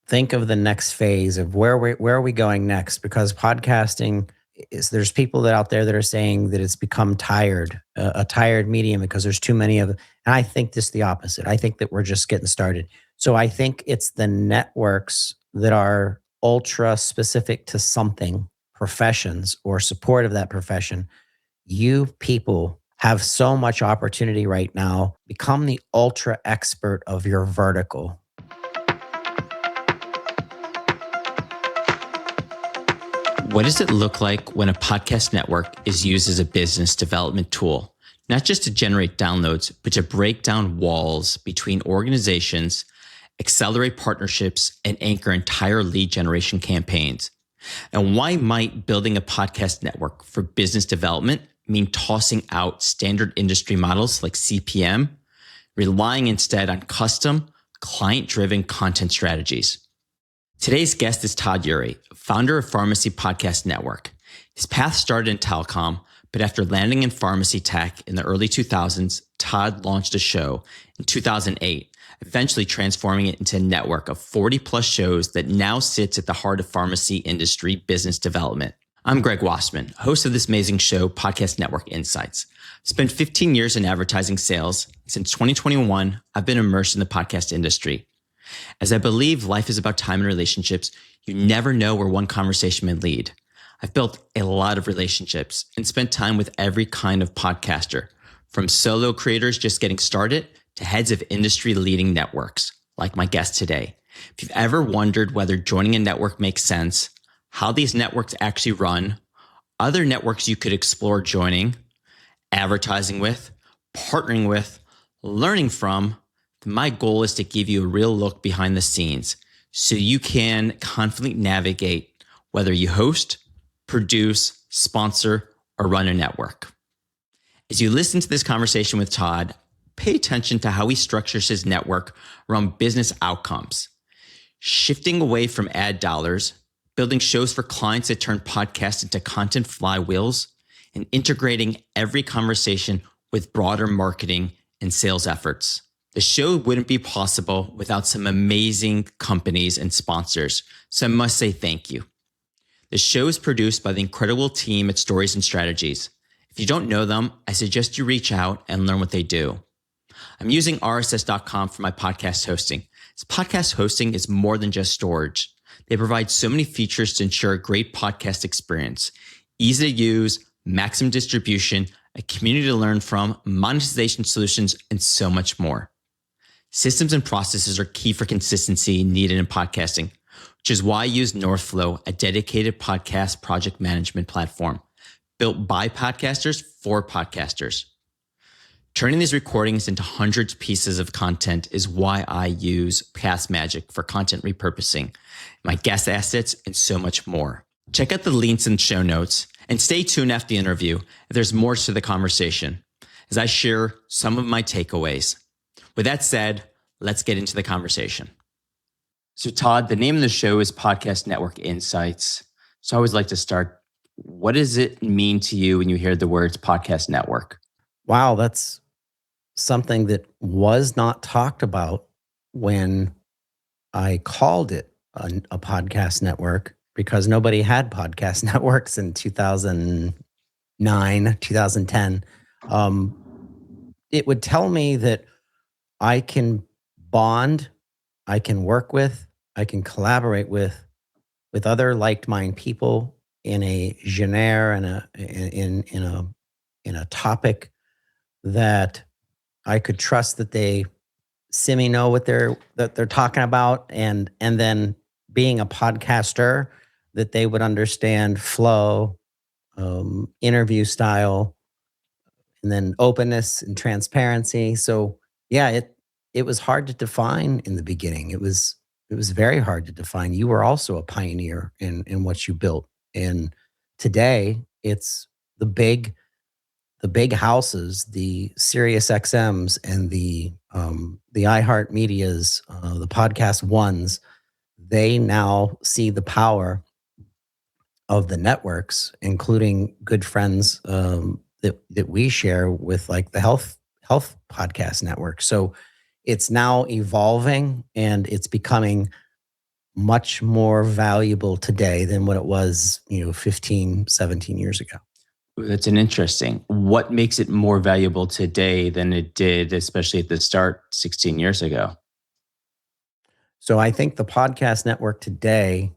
think of the next phase of where are we going next? Because podcasting there's people that out there that are saying that it's become a tired medium because there's too many of them. And I think this the opposite. I think that we're just getting started. So I think it's the networks that are ultra specific to something, professions or support of that profession. You people have so much opportunity right now. Become the ultra expert of your vertical. What does it look like when a podcast network is used as a business development tool? Not just to generate downloads, but to break down walls between organizations, accelerate partnerships, and anchor entire lead generation campaigns. And why might building a podcast network for business development mean tossing out standard industry models like CPM, relying instead on custom, client-driven content strategies? Today's guest is Todd Eury, founder of Pharmacy Podcast Network. His path started in telecom, but after landing in pharmacy tech in the early 2000s, Todd launched a show in 2008, eventually transforming it into a network of 40 plus shows that now sits at the heart of pharmacy industry business development. I'm Greg Wassman, host of this amazing show, Podcast Network Insights. I've spent 15 years in advertising sales. Since 2021, I've been immersed in the podcast industry. As I believe life is about time and relationships, you never know where one conversation may lead. I've built a lot of relationships and spent time with every kind of podcaster, from solo creators just getting started to heads of industry-leading networks, like my guest today. If you've ever wondered whether joining a network makes sense, how these networks actually run, other networks you could explore joining, advertising with, partnering with, learning from, my goal is to give you a real look behind the scenes so you can confidently navigate whether you host, produce, sponsor, or run a network. As you listen to this conversation with Todd, pay attention to how he structures his network around business outcomes, shifting away from ad dollars, building shows for clients that turn podcasts into content flywheels, and integrating every conversation with broader marketing and sales efforts. The show wouldn't be possible without some amazing companies and sponsors, so I must say thank you. The show is produced by the incredible team at Stories and Strategies. If you don't know them, I suggest you reach out and learn what they do. I'm using RSS.com for my podcast hosting. This podcast hosting is more than just storage. They provide so many features to ensure a great podcast experience. Easy to use, maximum distribution, a community to learn from, monetization solutions, and so much more. Systems and processes are key for consistency needed in podcasting, which is why I use Northflow, a dedicated podcast project management platform built by podcasters for podcasters. Turning these recordings into hundreds of pieces of content is why I use Past Magic for content repurposing, my guest assets, and so much more. Check out the links in the show notes and stay tuned after the interview. There's more to the conversation as I share some of my takeaways. With that said, let's get into the conversation. So Todd, the name of the show is Podcast Network Insights. So I always like to start, what does it mean to you when you hear the words podcast network? Wow, that's something that was not talked about when I called it a podcast network, because nobody had podcast networks in 2009, 2010. It would tell me that I can bond, I can work with, I can collaborate with other like-minded people in a genre and in a topic that I could trust that they know what they're talking about, and then being a podcaster, that they would understand flow, interview style, and then openness and transparency. So yeah, it was hard to define in the beginning. It was very hard to define. You were also a pioneer in what you built. And today it's the big houses, the Sirius XMs and the iHeart Medias, the Podcast Ones. They now see the power of the networks, including good friends that we share with, like the health podcast network. So it's now evolving and it's becoming much more valuable today than what it was, 15, 17 years ago. That's an interesting. What makes it more valuable today than it did, especially at the start 16 years ago? So I think the podcast network today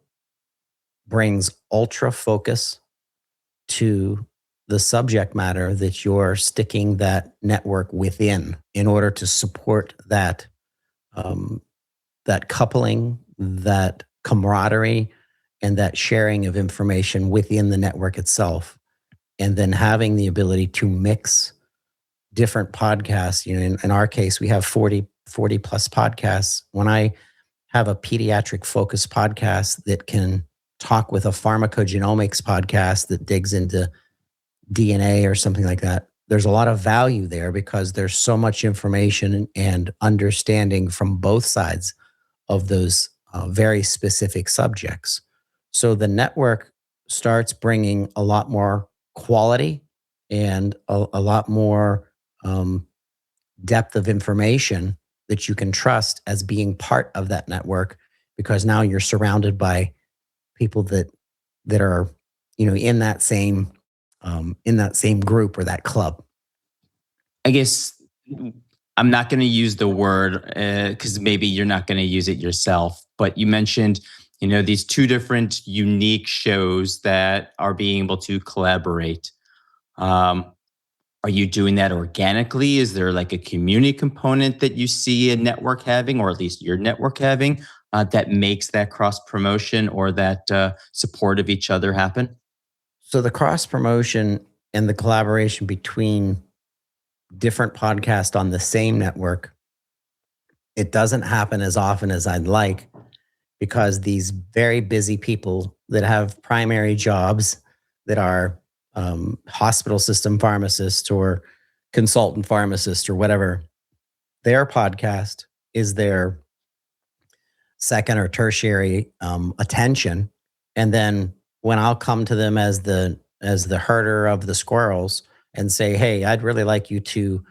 brings ultra focus to the subject matter that you're sticking that network within in order to support um, that coupling, that camaraderie, and that sharing of information within the network itself. And then having the ability to mix different podcasts. In our case, we have 40 plus podcasts. When I have a pediatric focused podcast that can talk with a pharmacogenomics podcast that digs into DNA or something like that, there's a lot of value there because there's so much information and understanding from both sides of those very specific subjects. So the network starts bringing a lot more quality and a lot more um, depth of information that you can trust as being part of that network, because now you're surrounded by people that are in that same group or that club. I guess I'm not going to use the word because maybe you're not going to use it yourself, but you mentioned, these two different unique shows that are being able to collaborate. Um, are you doing that organically? Is there like a community component that you see a network having, or at least your network having, that makes that cross promotion or that support of each other happen? So the cross promotion and the collaboration between different podcasts on the same network, it doesn't happen as often as I'd like, because these very busy people that have primary jobs that are hospital system pharmacists or consultant pharmacists or whatever, their podcast is their second or tertiary attention. And then when I'll come to them as the herder of the squirrels and say, "Hey, I'd really like you to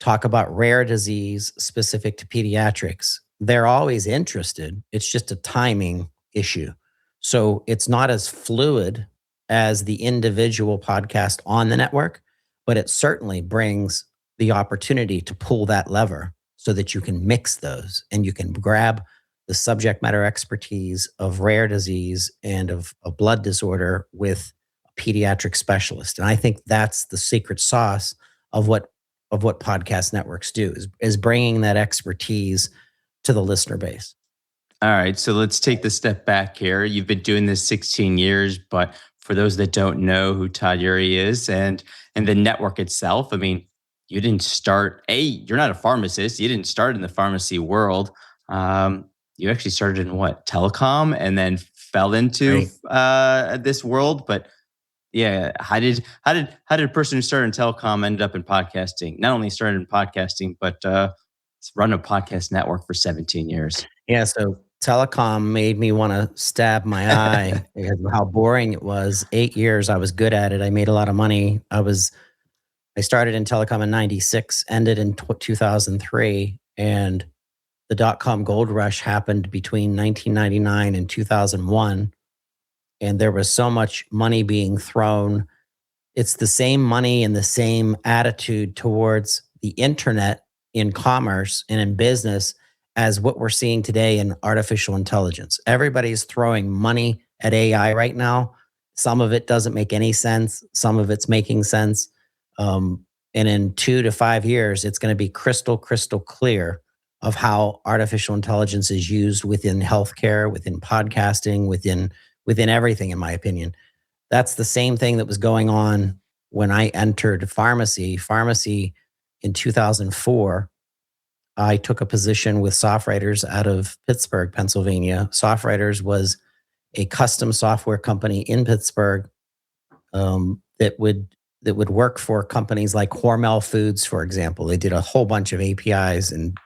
talk about rare disease specific to pediatrics," they're always interested. It's just a timing issue. So it's not as fluid as the individual podcast on the network, but it certainly brings the opportunity to pull that lever so that you can mix those and you can grab the subject matter expertise of rare disease and of a blood disorder with a pediatric specialist. And I think that's the secret sauce of what podcast networks do, is bringing that expertise to the listener base. All right, so let's take the step back here. You've been doing this 16 years, but for those that don't know who Todd Eury is and the network itself, I mean, you didn't start. You're not a pharmacist. You didn't start in the pharmacy world. You actually started in what, telecom, and then fell into Right. this world. But yeah, how did a person who started in telecom ended up in podcasting? Not only started in podcasting, but run a podcast network for 17 years. Yeah. So telecom made me want to stab my eye because of how boring it was. 8 years, I was good at it. I made a lot of money. I started in telecom in '96, ended in 2003, and the dot com gold rush happened between 1999 and 2001. And there was so much money being thrown. It's the same money and the same attitude towards the internet in commerce and in business as what we're seeing today in artificial intelligence. Everybody's throwing money at AI right now. Some of it doesn't make any sense, some of it's making sense. Um, and in 2 to 5 years, it's going to be crystal clear of how artificial intelligence is used within healthcare, within podcasting, within everything, in my opinion. That's the same thing that was going on when I entered pharmacy. Pharmacy in 2004, I took a position with SoftWriters out of Pittsburgh, Pennsylvania. SoftWriters was a custom software company in Pittsburgh that would work for companies like Hormel Foods, for example. They did a whole bunch of APIs, and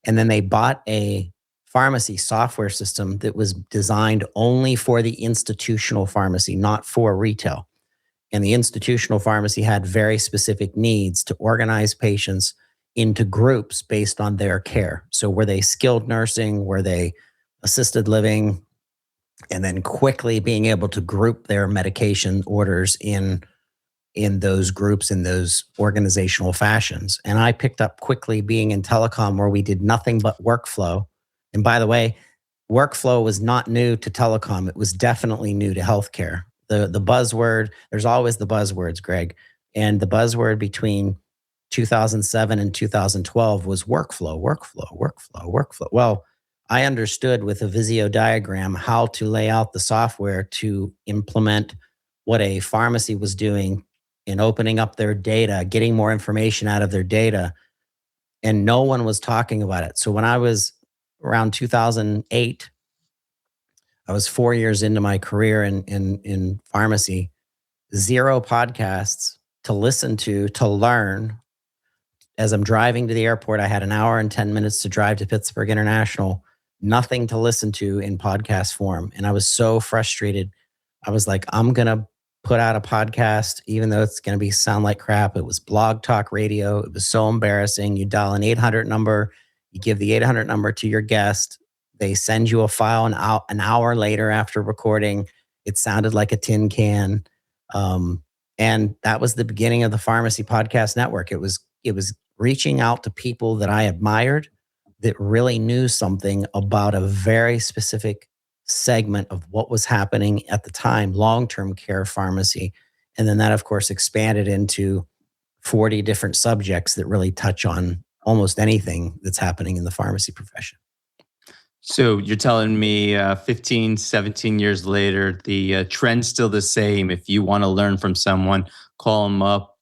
then they bought a pharmacy software system that was designed only for the institutional pharmacy, not for retail. And the institutional pharmacy had very specific needs to organize patients into groups based on their care. So were they skilled nursing? Were they assisted living? and then quickly being able to group their medication orders in those groups, in those organizational fashions. And I picked up quickly being in telecom where we did nothing but workflow. And by the way, workflow was not new to telecom. It was definitely new to healthcare. The buzzword, there's always the buzzwords, Greg. And the buzzword between 2007 and 2012 was workflow, workflow, workflow, workflow. Well, I understood with a Visio diagram how to lay out the software to implement what a pharmacy was doing in opening up their data, getting more information out of their data, and no one was talking about it. So when I was around 2008, I was 4 years into my career in pharmacy, zero podcasts to listen to learn. As I'm driving to the airport, I had an hour and 10 minutes to drive to Pittsburgh International, nothing to listen to in podcast form. And I was so frustrated. I was like, I'm going to put out a podcast, even though it's going to be sound like crap. It was Blog Talk Radio. It was so embarrassing. You dial an 800 number, you give the 800 number to your guest. They send you a file an hour later after recording. It sounded like a tin can. And that was the beginning of the Pharmacy Podcast Network. It was reaching out to people that I admired that really knew something about a very specific segment of what was happening at the time, long-term care pharmacy. And then that, of course, expanded into 40 different subjects that really touch on almost anything that's happening in the pharmacy profession. So you're telling me 15, 17 years later, the trend's still the same. If you want to learn from someone, call them up,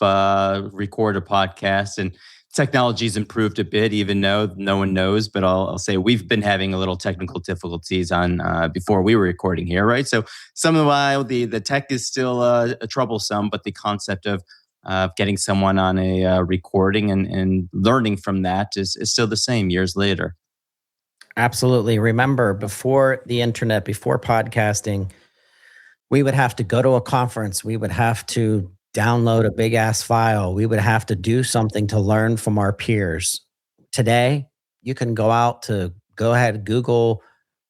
record a podcast, and technology's improved a bit, even though no one knows. But I'll say we've been having a little technical difficulties on before we were recording here, right? So some of the while the tech is still troublesome, but the concept of getting someone on a recording and learning from that is still the same years later. Absolutely. Remember, before the internet, before podcasting, we would have to go to a conference. We would have to download a big ass file. We would have to do something to learn from our peers. Today, you can go ahead, Google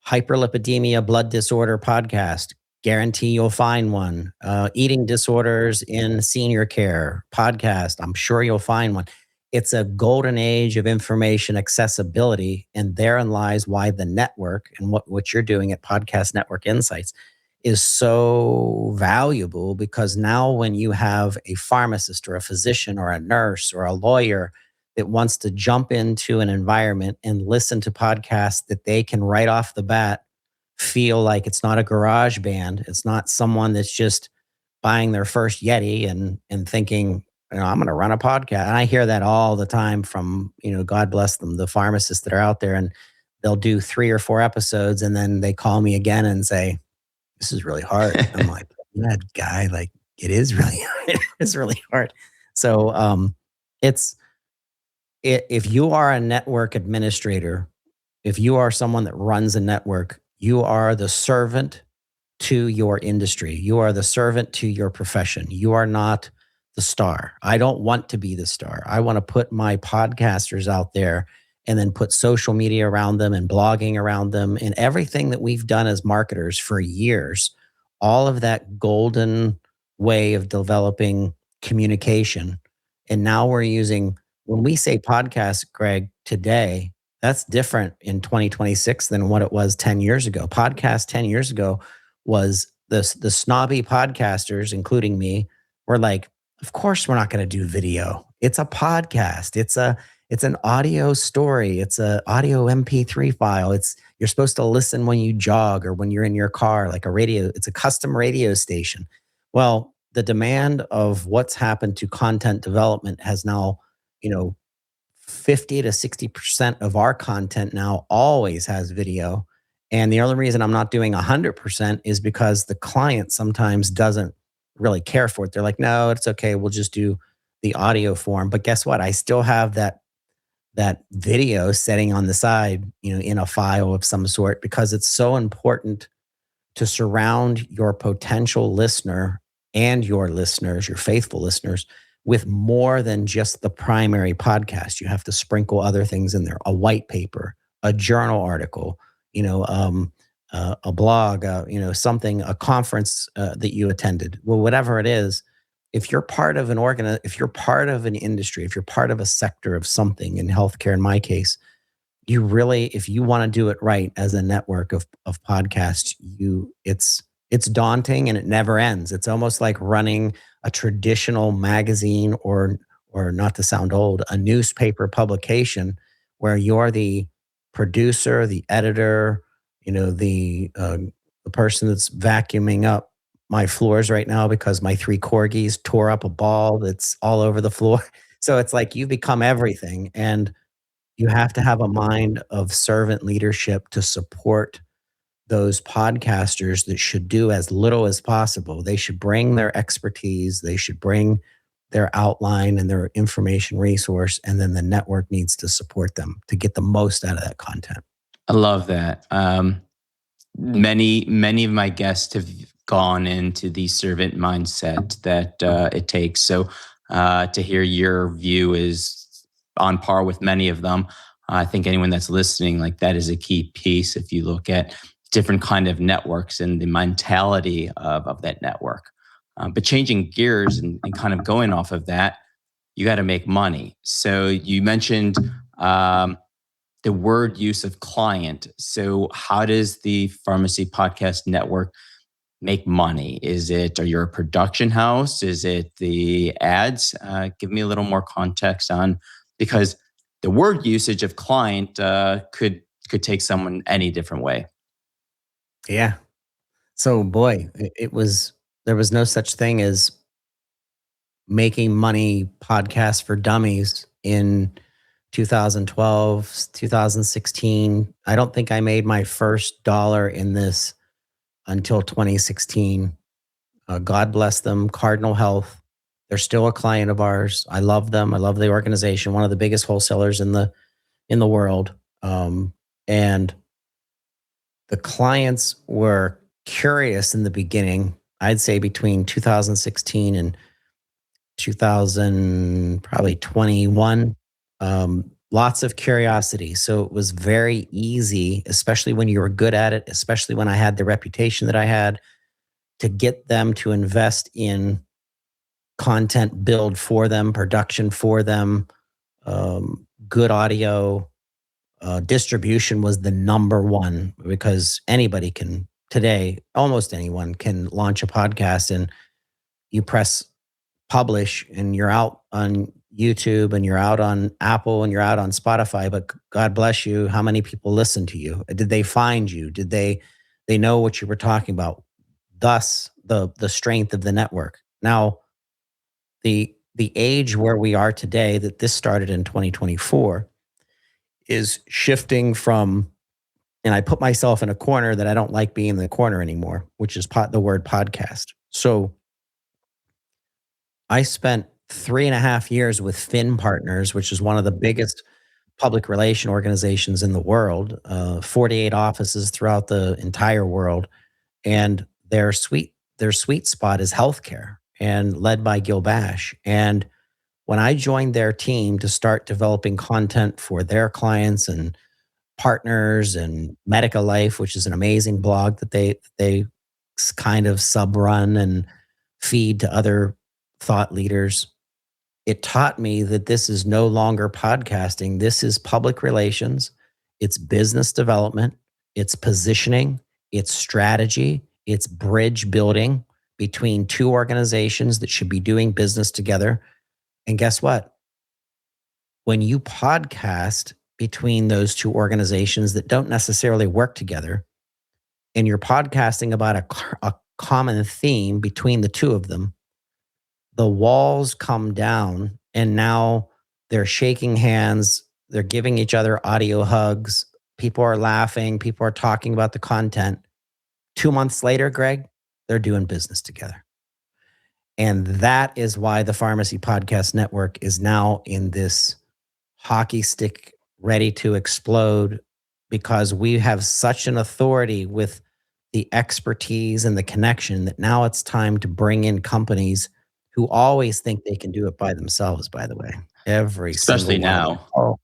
hyperlipidemia blood disorder podcast. Guarantee you'll find one. Eating disorders in senior care podcast. I'm sure you'll find one. It's a golden age of information accessibility. And therein lies why the network and what you're doing at Podcast Network Insights is so valuable, because now when you have a pharmacist or a physician or a nurse or a lawyer that wants to jump into an environment and listen to podcasts, that they can right off the bat feel like it's not a garage band. It's not someone that's just buying their first Yeti and thinking, I'm going to run a podcast. And I hear that all the time from, God bless them, the pharmacists that are out there, and they'll do 3 or 4 episodes and then they call me again and say, this is really hard. I'm like, that guy, like, it is really hard. It's really hard. So if you are a network administrator, if you are someone that runs a network, you are the servant to your industry. You are the servant to your profession. You are not the star. I don't want to be the star. I want to put my podcasters out there and then put social media around them and blogging around them and everything that we've done as marketers for years. All of that golden way of developing communication. And now we're using, when we say podcast, Greg, today, that's different in 2026 than what it was 10 years ago. Podcast 10 years ago was the snobby podcasters, including me, were like, of course we're not going to do video. It's a podcast. It's an audio story. It's a audio MP3 file. You're supposed to listen when you jog or when you're in your car, like a radio. It's a custom radio station. Well, the demand of what's happened to content development has now, 50 to 60% of our content now always has video. And the only reason I'm not doing 100% is because the client sometimes doesn't really care for it. They're like, no, it's okay. We'll just do the audio form. But guess what? I still have that video setting on the side, in a file of some sort, because it's so important to surround your potential listener and your listeners, your faithful listeners, with more than just the primary podcast. You have to sprinkle other things in there, a white paper, a journal article, a blog, something, a conference that you attended. Well, whatever it is, if you're part of if you're part of an industry, if you're part of a sector of something in healthcare, in my case, you really, if you want to do it right as a network of podcasts, it's daunting and it never ends. It's almost like running a traditional magazine, or not to sound old, a newspaper publication, where you're the producer, the editor, the person that's vacuuming up my floors right now because my three corgis tore up a ball that's all over the floor. So it's like you become everything, and you have to have a mind of servant leadership to support those podcasters that should do as little as possible. They should bring their expertise, they should bring their outline and their information resource, and then the network needs to support them to get the most out of that content. I love that. Many of my guests have gone into the servant mindset that it takes. So to hear your view is on par with many of them. I think anyone that's listening, like, that is a key piece. If you look at different kind of networks and the mentality of that network, but changing gears and kind of going off of that, you got to make money. So you mentioned the word use of client. So how does the Pharmacy Podcast Network make money? Are you a production house? Is it the ads? Give me a little more context on, because the word usage of client could take someone any different way. Yeah. So boy, there was no such thing as making money podcasts for dummies in 2012, 2016. I don't think I made my first dollar in this until 2016. God bless them, Cardinal Health. They're still a client of ours. I love them. I love the organization, one of the biggest wholesalers in the world. And the clients were curious in the beginning. I'd say between 2016 and 2000, probably 21. Lots of curiosity. So it was very easy, especially when you were good at it, especially when I had the reputation that I had, to get them to invest in content build for them, production for them, good audio. Distribution was the number one, because anybody can today, almost anyone can launch a podcast, and you press publish and you're out on YouTube and you're out on Apple and you're out on Spotify. But God bless you, how many people listen to you? Did they find you? Did they know what you were talking about? Thus the strength of the network. Now, the age where we are today, that this started in 2024, is shifting from, and I put myself in a corner that I don't like being in the corner anymore, which is the word podcast. So I spent 3.5 years with Fin Partners, which is one of the biggest public relation organizations in the world, 48 offices throughout the entire world. And their sweet spot is healthcare, and led by Gil Bash. And when I joined their team to start developing content for their clients and partners, and Medica Life, which is an amazing blog that they kind of sub run and feed to other thought leaders, it taught me that this is no longer podcasting. This is public relations, it's business development, it's positioning, it's strategy, it's bridge building between two organizations that should be doing business together. And guess what? When you podcast between those two organizations that don't necessarily work together, and you're podcasting about a common theme between the two of them, the walls come down, and now they're shaking hands, they're giving each other audio hugs, people are laughing, people are talking about the content. 2 months later, Greg, they're doing business together. And that is why the Pharmacy Podcast Network is now in this hockey stick ready to explode, because we have such an authority with the expertise and the connection that now it's time to bring in companies who always think they can do it by themselves, by the way. Every Especially single one of them. now. Oh,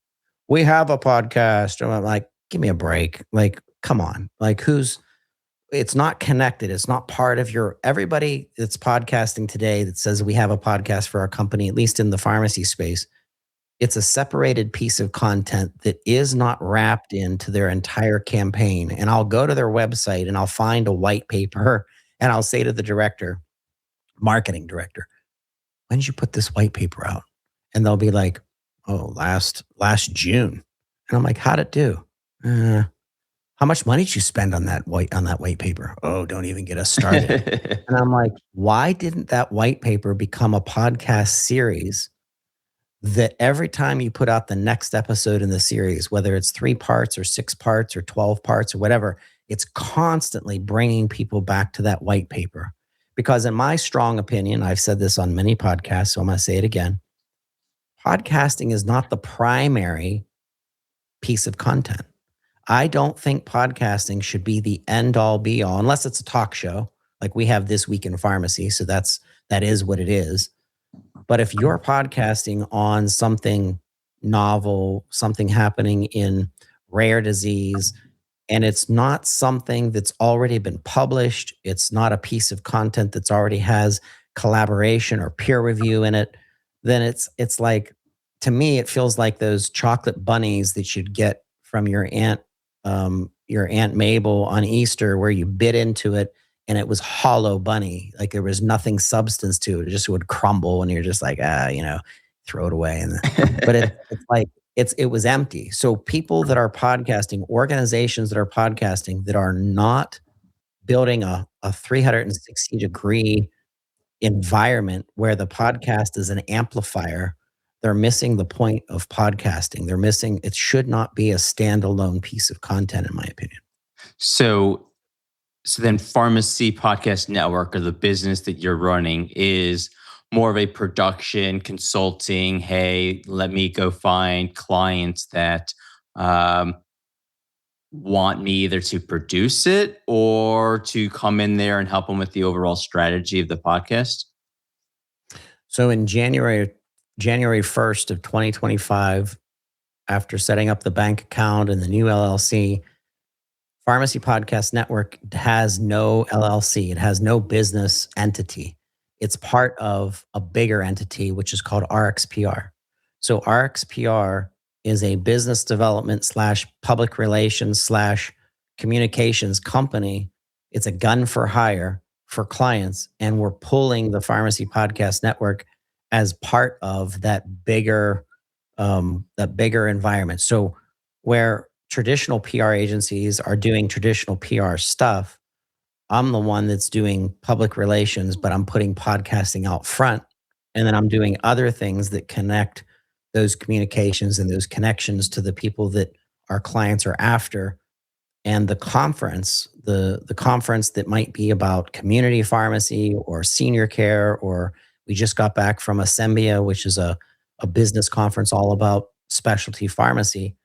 we have a podcast. And I'm like, give me a break. Like, come on. Like, it's not connected. It's not part of your everybody that's podcasting today that says we have a podcast for our company, at least in the pharmacy space. It's a separated piece of content that is not wrapped into their entire campaign. And I'll go to their website and I'll find a white paper and I'll say to the director, marketing director, when did you put this white paper out? And they'll be like, oh, last June. And I'm like, how'd it do? Uh, how much money did you spend on that white paper? Oh, don't even get us started. And I'm like, why didn't that white paper become a podcast series that every time you put out the next episode in the series, whether it's 3 parts or 6 parts or 12 parts or whatever, it's constantly bringing people back to that white paper. Because, in my strong opinion, I've said this on many podcasts, so I'm going to say it again. Podcasting is not the primary piece of content. I don't think podcasting should be the end all be all, unless it's a talk show like we have This Week in Pharmacy. So that is what it is. But if you're podcasting on something novel, something happening in rare disease, and it's not something that's already been published, it's not a piece of content that's already has collaboration or peer review in it, then it's like, to me, it feels like those chocolate bunnies that you'd get from your aunt Mabel on Easter, where you bit into it and it was hollow bunny. Like there was nothing substance to it. It just would crumble and you're just like, throw it away. But it's like, it was empty. So people that are podcasting, organizations that are podcasting that are not building a 360-degree environment where the podcast is an amplifier, they're missing the point of podcasting. They're missing, it should not be a standalone piece of content, in my opinion. So so then Pharmacy Podcast Network, or the business that you're running, is more of a production consulting. Hey, let me go find clients that want me either to produce it or to come in there and help them with the overall strategy of the podcast. So in January 1st of 2025, after setting up the bank account and the new LLC, Pharmacy Podcast Network has no LLC. It has no business entity. It's part of a bigger entity, which is called RXPR. So RXPR is a business development slash public relations slash communications company. It's a gun for hire for clients. And we're pulling the Pharmacy Podcast Network as part of that bigger environment. So where traditional PR agencies are doing traditional PR stuff, I'm the one that's doing public relations, but I'm putting podcasting out front. And then I'm doing other things that connect those communications and those connections to the people that our clients are after. And the conference that might be about community pharmacy or senior care, or we just got back from Assembia, which is a business conference all about specialty pharmacy.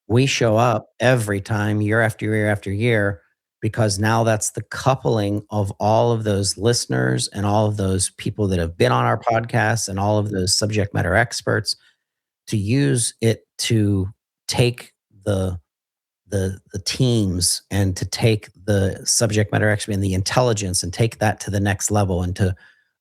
We show up every time, year after year after year, because now that's the coupling of all of those listeners and all of those people that have been on our podcast and all of those subject matter experts, to use it to take the teams and to take the subject matter expert and the intelligence and take that to the next level. And to,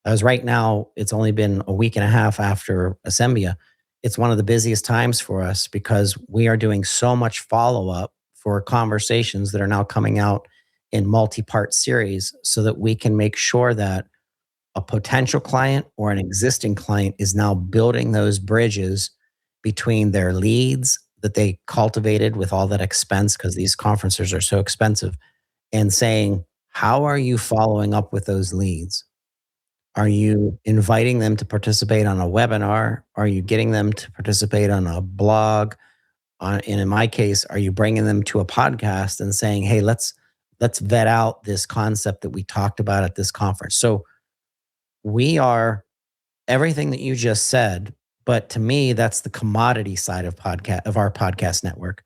as right now, it's only been a week and a half after Assembia. It's one of the busiest times for us because we are doing so much follow up for conversations that are now coming out in multi-part series, so that we can make sure that a potential client or an existing client is now building those bridges between their leads that they cultivated with all that expense, because these conferences are so expensive, and saying, how are you following up with those leads? Are you inviting them to participate on a webinar? Are you getting them to participate on a blog? And in my case, are you bringing them to a podcast and saying, hey, let's vet out this concept that we talked about at this conference? So we are everything that you just said, but to me, that's the commodity side of our podcast network.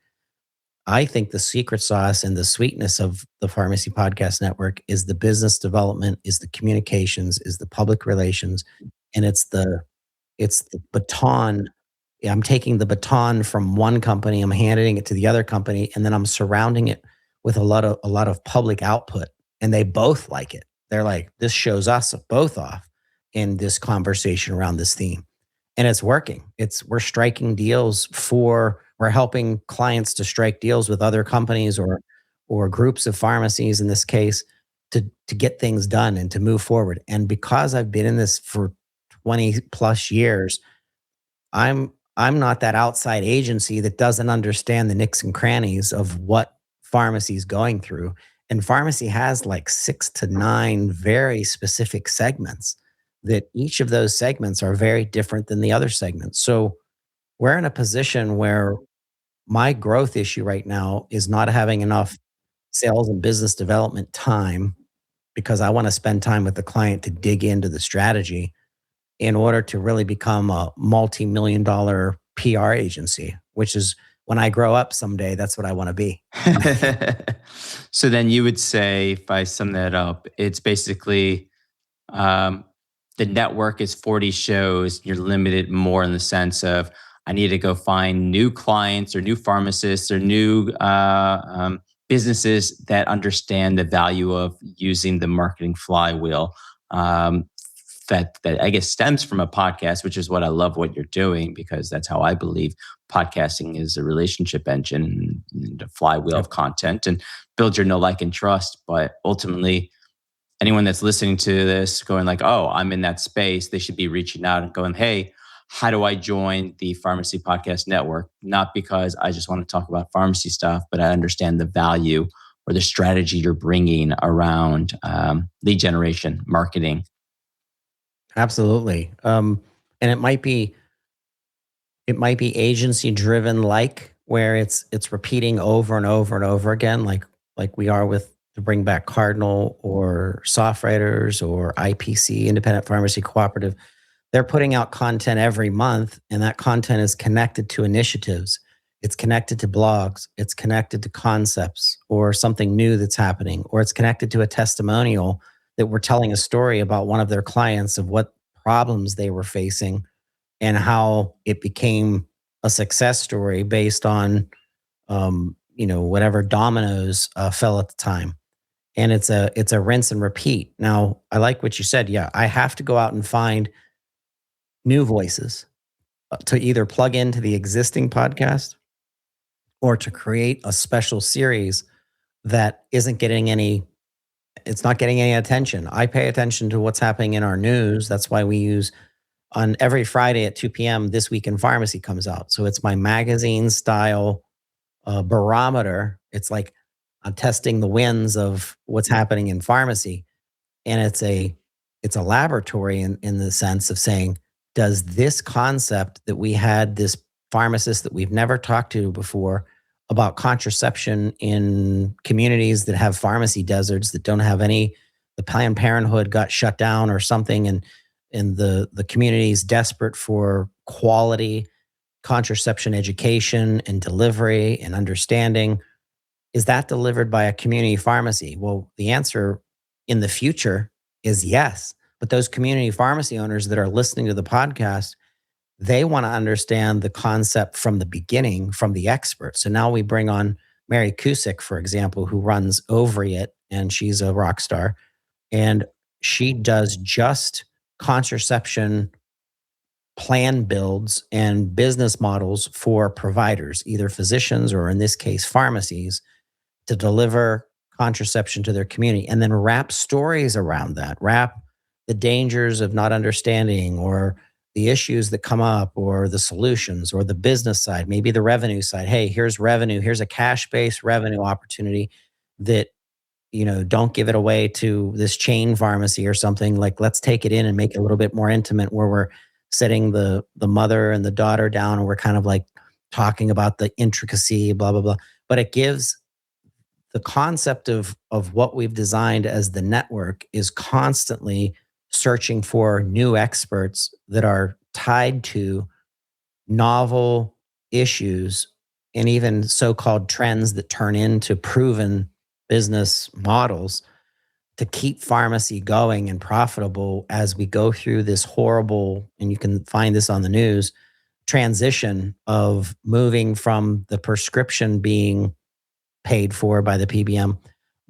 I think the secret sauce and the sweetness of the Pharmacy Podcast Network is the business development, is the communications, is the public relations, and it's the baton. Yeah, I'm taking the baton from one company, I'm handing it to the other company, and then I'm surrounding it with a lot of public output. and they both like it. They're like, this shows us both off in this conversation around this theme. And it's working. We're striking deals we're helping clients to strike deals with other companies or groups of pharmacies in this case to get things done and to move forward. And because I've been in this for 20 plus years, I'm not that outside agency that doesn't understand the nicks and crannies of what pharmacy is going through. And pharmacy has like 6 to 9 very specific segments that each of those segments are very different than the other segments. So we're in a position where my growth issue right now is not having enough sales and business development time because I want to spend time with the client to dig into the strategy in order to really become a multi-million dollar PR agency, which is when I grow up someday, that's what I want to be. So then you would say, if I sum that up, it's basically um, the network is 40 shows. You're limited more in the sense of I need to go find new clients or new pharmacists or new businesses that understand the value of using the marketing flywheel. Um, that I guess stems from a podcast, which is what I love what you're doing because that's how I believe podcasting is a relationship engine and a flywheel of Yep. content and build your know, like, and trust. But ultimately, anyone that's listening to this going like, oh, I'm in that space, they should be reaching out and going, hey, how do I join the Pharmacy Podcast Network? Not because I just want to talk about pharmacy stuff, but I understand the value or the strategy you're bringing around lead generation, marketing. Absolutely. And it might be agency driven, like where it's repeating over and over and over again, like we are with to bring back Cardinal or Soft Writers or IPC, Independent Pharmacy Cooperative. They're putting out content every month, and that content is connected to initiatives. It's connected to blogs. It's connected to concepts or something new that's happening, or it's connected to a testimonial that we're telling a story about one of their clients of what problems they were facing and how it became a success story based on whatever dominoes fell at the time. And it's a rinse and repeat. Now, I like what you said. Yeah, I have to go out and find new voices to either plug into the existing podcast or to create a special series that isn't getting any it's not getting any attention. I pay attention to what's happening in our news. That's why we use on every Friday at 2 p.m. This Week in Pharmacy comes out. So it's my magazine style barometer. It's like I'm testing the winds of what's happening in pharmacy, and it's a laboratory in the sense of saying, does this concept that we had this pharmacist that we've never talked to before about contraception in communities that have pharmacy deserts that don't have any, the Planned Parenthood got shut down or something, and the community is desperate for quality contraception education and delivery and understanding. Is that delivered by a community pharmacy? Well, the answer in the future is yes. But those community pharmacy owners that are listening to the podcast, they want to understand the concept from the beginning, from the expert. So now we bring on Mary Cusick, for example, who runs Ovary It, and she's a rock star. And she does just contraception plan builds and business models for providers, either physicians or in this case, pharmacies, to deliver contraception to their community and then wrap stories around that, wrap the dangers of not understanding or the issues that come up or the solutions or the business side, maybe the revenue side. Hey, here's revenue, here's a cash-based revenue opportunity that don't give it away to this chain pharmacy or something. Like, let's take it in and make it a little bit more intimate where we're setting the mother and the daughter down and we're kind of like talking about the intricacy, blah, blah, blah. But it gives the concept of what we've designed as the network is constantly searching for new experts that are tied to novel issues and even so-called trends that turn into proven business models to keep pharmacy going and profitable as we go through this horrible, and you can find this on the news, transition of moving from the prescription being paid for by the PBM,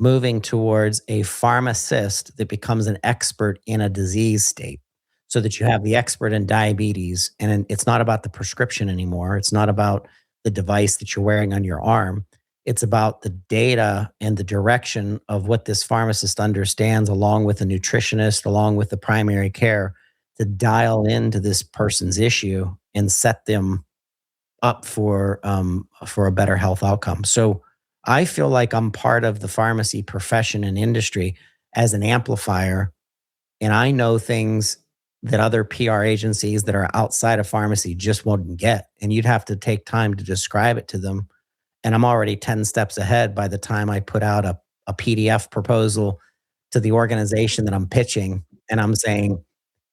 moving towards a pharmacist that becomes an expert in a disease state, so that you have the expert in diabetes. And it's not about the prescription anymore. It's not about the device that you're wearing on your arm. It's about the data and the direction of what this pharmacist understands, along with the nutritionist, along with the primary care, to dial into this person's issue and set them up for a better health outcome. So I feel like I'm part of the pharmacy profession and industry as an amplifier, and I know things that other PR agencies that are outside of pharmacy just wouldn't get. And you'd have to take time to describe it to them. And I'm already 10 steps ahead by the time I put out a PDF proposal to the organization that I'm pitching. And I'm saying,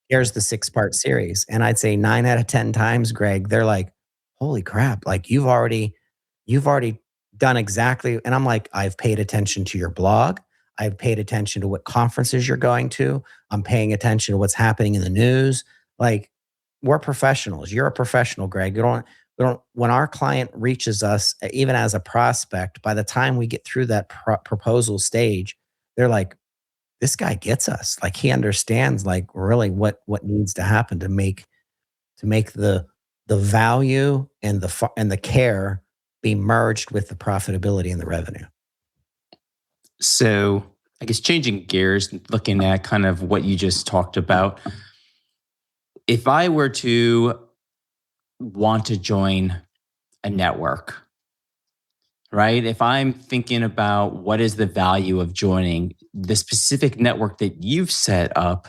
here's the 6-part series. And I'd say 9 out of 10 times, Greg, they're like, holy crap, like you've already done exactly. And I'm like, I've paid attention to your blog. I've paid attention to what conferences you're going to. I'm paying attention to what's happening in the news. Like, we're professionals. You're a professional, Greg. We don't, when our client reaches us, even as a prospect, by the time we get through that proposal stage, they're like, this guy gets us. Like, he understands like really what needs to happen to make the value and and the care be merged with the profitability and the revenue. So, I guess changing gears, looking at kind of what you just talked about, if I were to want to join a network, right? If I'm thinking about what is the value of joining the specific network that you've set up,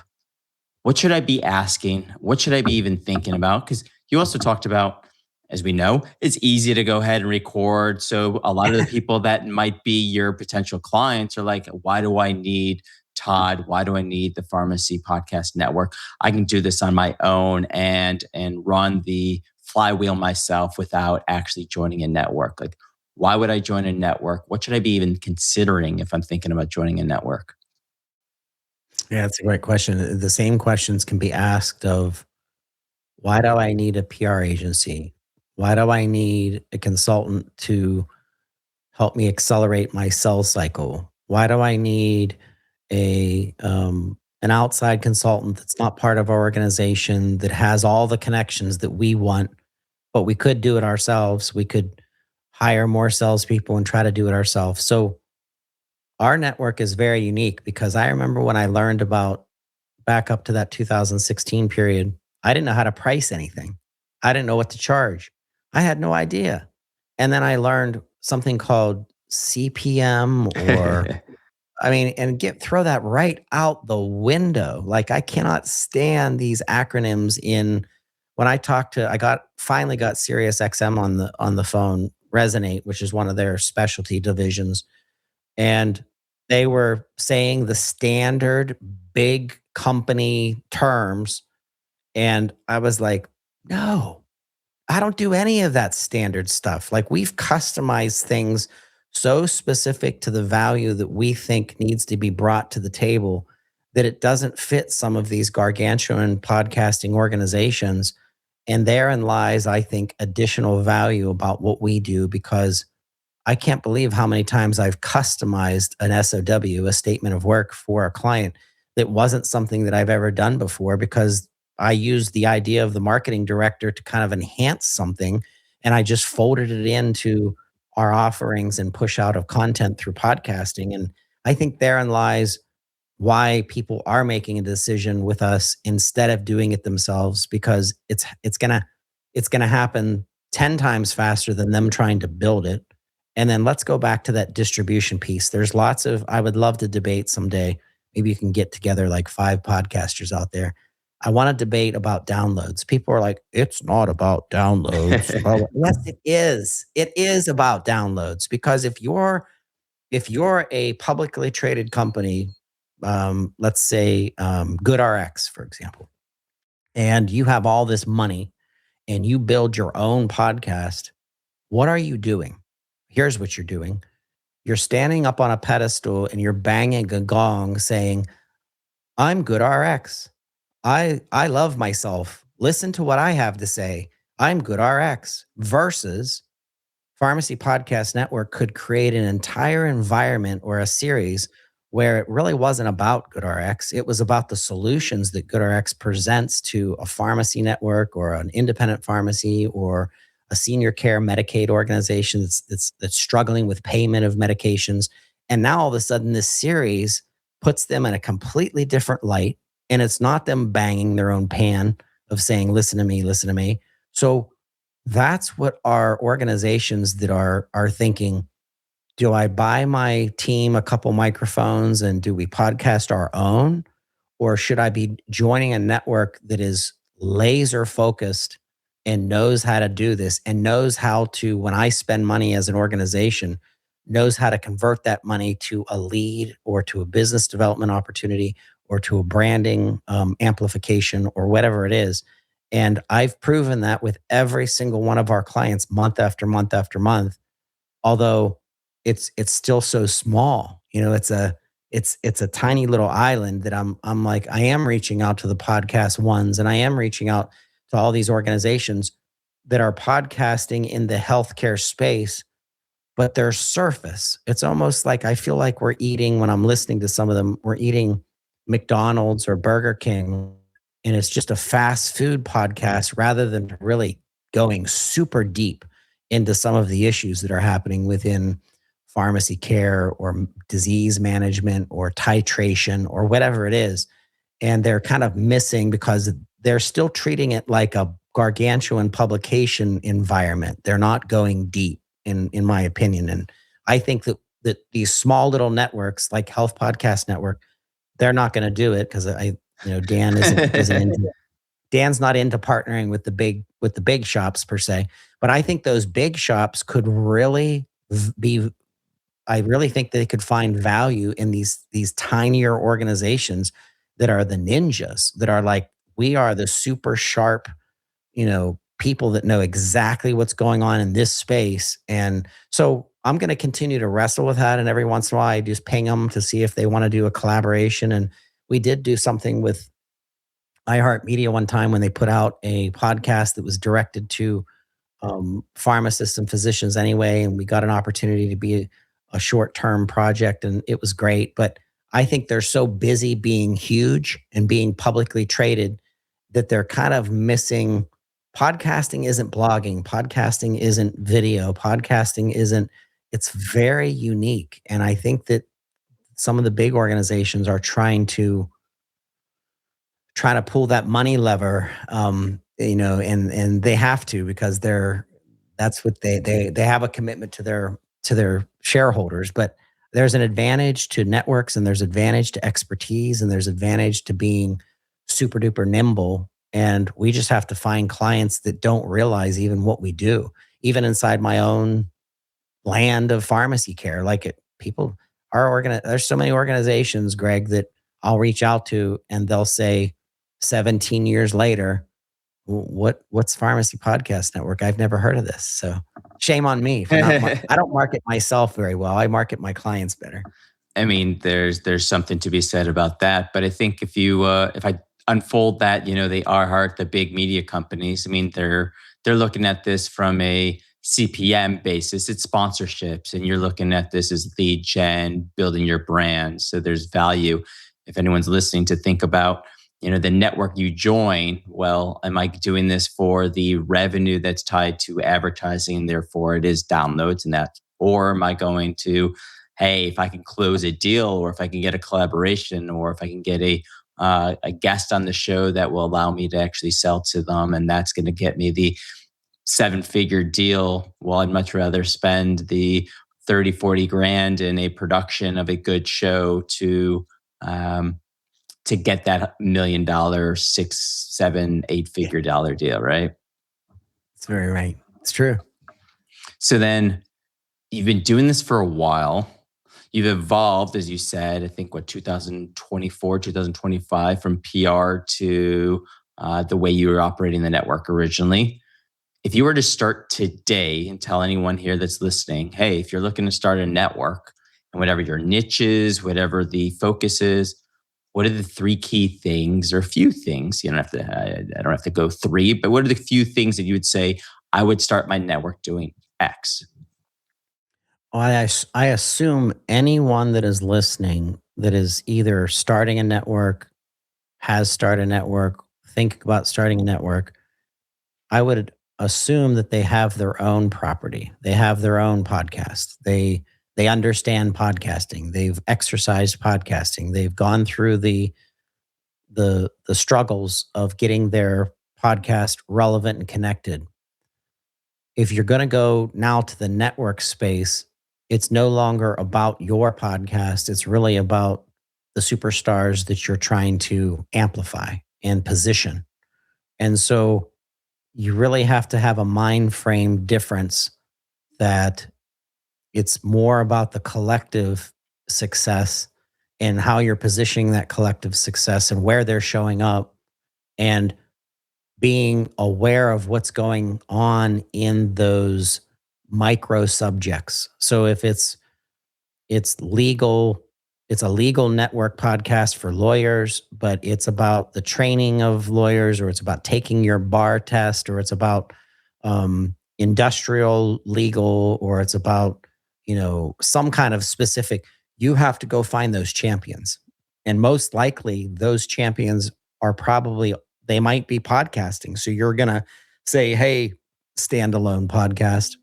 what should I be asking? What should I be even thinking about? Because you also talked about, as we know, it's easy to go ahead and record. So a lot of the people that might be your potential clients are like, why do I need Todd? Why do I need the Pharmacy Podcast Network? I can do this on my own and run the flywheel myself without actually joining a network. Like, why would I join a network? What should I be even considering if I'm thinking about joining a network? Yeah, that's a great question. The same questions can be asked of, why do I need a PR agency? Why do I need a consultant to help me accelerate my sales cycle? Why do I need an outside consultant that's not part of our organization, that has all the connections that we want, but we could do it ourselves? We could hire more salespeople and try to do it ourselves. So our network is very unique, because I remember when I learned about, back up to that 2016 period, I didn't know how to price anything. I didn't know what to charge. I had no idea. And then I learned something called CPM, or I mean, and get throw that right out the window. Like, I cannot stand these acronyms in when I talk to, I got finally got Sirius XM on the phone, Resonate, which is one of their specialty divisions. And they were saying the standard big company terms. And I was like, no, I don't do any of that standard stuff. Like, we've customized things so specific to the value that we think needs to be brought to the table, that it doesn't fit some of these gargantuan podcasting organizations. And therein lies, I think, additional value about what we do, because I can't believe how many times I've customized an SOW, a statement of work, for a client that wasn't something that I've ever done before, because I used the idea of the marketing director to kind of enhance something, and I just folded it into our offerings and push out of content through podcasting. And I think therein lies why people are making a decision with us instead of doing it themselves, because it's gonna happen 10 times faster than them trying to build it. And then let's go back to that distribution piece. There's lots of, I would love to debate someday. Maybe you can get together like 5 podcasters out there. I want to debate about downloads. People are like, it's not about downloads. Well, yes, it is. It is about downloads, because if you're a publicly traded company, let's say GoodRx, for example, and you have all this money and you build your own podcast, what are you doing? Here's what you're doing. You're standing up on a pedestal and you're banging a gong saying, I'm GoodRx. I love myself. Listen to what I have to say. I'm GoodRx. Versus Pharmacy Podcast Network could create an entire environment or a series where it really wasn't about GoodRx. It was about the solutions that GoodRx presents to a pharmacy network or an independent pharmacy or a senior care Medicaid organization that's struggling with payment of medications. And now all of a sudden, this series puts them in a completely different light. And it's not them banging their own pan of saying, listen to me, listen to me. So that's what our organizations that are thinking, do I buy my team a couple microphones and do we podcast our own? Or should I be joining a network that is laser focused and knows how to do this and knows how to, when I spend money as an organization, knows how to convert that money to a lead or to a business development opportunity or to a branding amplification or whatever it is. And I've proven that with every single one of our clients month after month after month, although it's still so small. It's a tiny little island that I'm like, I am reaching out to the podcast ones and I am reaching out to all these organizations that are podcasting in the healthcare space, but they're surface. It's almost like I feel like we're eating, when I'm listening to some of them, we're eating McDonald's or Burger King, and it's just a fast food podcast rather than really going super deep into some of the issues that are happening within pharmacy care or disease management or titration or whatever it is. And they're kind of missing because they're still treating it like a gargantuan publication environment. They're not going deep, in my opinion. And I think that these small little networks like Health Podcast Network, they're not going to do it because Dan isn't into, Dan's not into partnering with the big shops per se. But I think those big shops could really be, I really think they could find value in these tinier organizations that are the ninjas, that are like, we are the super sharp, people that know exactly what's going on in this space. And so I'm going to continue to wrestle with that. And every once in a while, I just ping them to see if they want to do a collaboration. And we did do something with iHeartMedia one time when they put out a podcast that was directed to pharmacists and physicians anyway. And we got an opportunity to be a short-term project and it was great. But I think they're so busy being huge and being publicly traded that they're kind of missing. Podcasting isn't blogging. Podcasting isn't video. Podcasting isn't, it's very unique. And I think that some of the big organizations are trying to pull that money lever, and they have to because that's what they have a commitment to their shareholders. But there's an advantage to networks and there's advantage to expertise and there's advantage to being super duper nimble. And we just have to find clients that don't realize even what we do, even inside my own land of pharmacy care. Like there's so many organizations, Greg, that I'll reach out to and they'll say 17 years later, what's Pharmacy Podcast Network? I've never heard of this. So shame on me for I don't market myself very well. I market my clients better. I mean, there's something to be said about that. But I think if I unfold that, they are the big media companies. I mean, they're looking at this from a CPM basis. It's sponsorships, and you're looking at this as lead gen, building your brand. So there's value. If anyone's listening, to think about, the network you join. Well, am I doing this for the revenue that's tied to advertising, and therefore it is downloads, and that, or am I going to, hey, if I can close a deal, or if I can get a collaboration, or if I can get a guest on the show that will allow me to actually sell to them, and that's going to get me the 7-figure deal. Well, I'd much rather spend the 30, 40 grand in a production of a good show to get that $1 million, 6, 7, 8-figure dollar deal, right? That's very right. It's true. So then you've been doing this for a while. You've evolved, as you said, I think 2024, 2025, from PR to the way you were operating the network originally. If you were to start today and tell anyone here that's listening, hey, if you're looking to start a network and whatever your niche is, whatever the focus is, what are the 3 key things, or a few things? You don't have to, I don't have to go 3, but what are the few things that you would say, I would start my network doing X? I assume anyone that is listening that is either starting a network, has started a network, think about starting a network, I would assume that they have their own property. They have their own podcast. They understand podcasting. They've exercised podcasting. They've gone through the struggles of getting their podcast relevant and connected. If you're going to go now to the network space, it's no longer about your podcast. It's really about the superstars that you're trying to amplify and position. And so you really have to have a mind frame difference that it's more about the collective success and how you're positioning that collective success and where they're showing up and being aware of what's going on in those micro subjects. So if it's legal, it's a legal network podcast for lawyers, but it's about the training of lawyers, or it's about taking your bar test, or it's about industrial legal, or it's about, some kind of specific. You have to go find those champions, and most likely those champions are probably, they might be podcasting. So you're gonna say, hey, standalone podcast,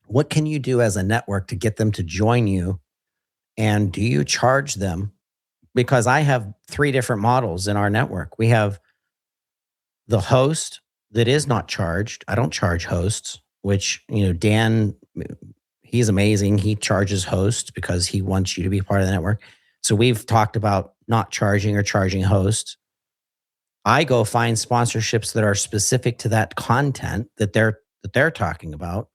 what can you do as a network to get them to join you, and do you charge them? Because I have three different models in our network. We have the host that is not charged. I don't charge hosts, which, Dan, he's amazing. He charges hosts because he wants you to be part of the network. So we've talked about not charging or charging hosts. I go find sponsorships that are specific to that content that they're talking about.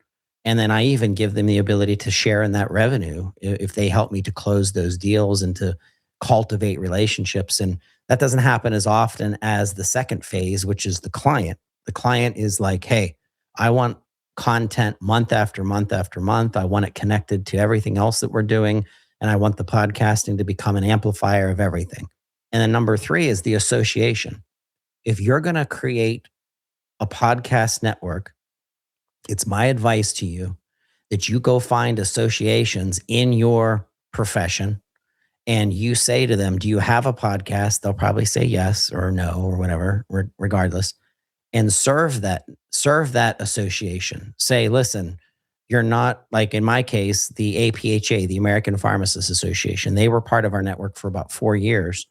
And then I even give them the ability to share in that revenue if they help me to close those deals and to cultivate relationships. And that doesn't happen as often as the second phase, which is the client. The client is like, hey, I want content month after month after month. I want it connected to everything else that we're doing. And I want the podcasting to become an amplifier of everything. And then number three is the association. If you're going to create a podcast network, it's my advice to you that you go find associations in your profession and you say to them, do you have a podcast? They'll probably say yes or no or whatever, regardless. And serve that association. Say, listen, you're not, like in my case, the APHA, the American Pharmacists Association. They were part of our network for about 4 years.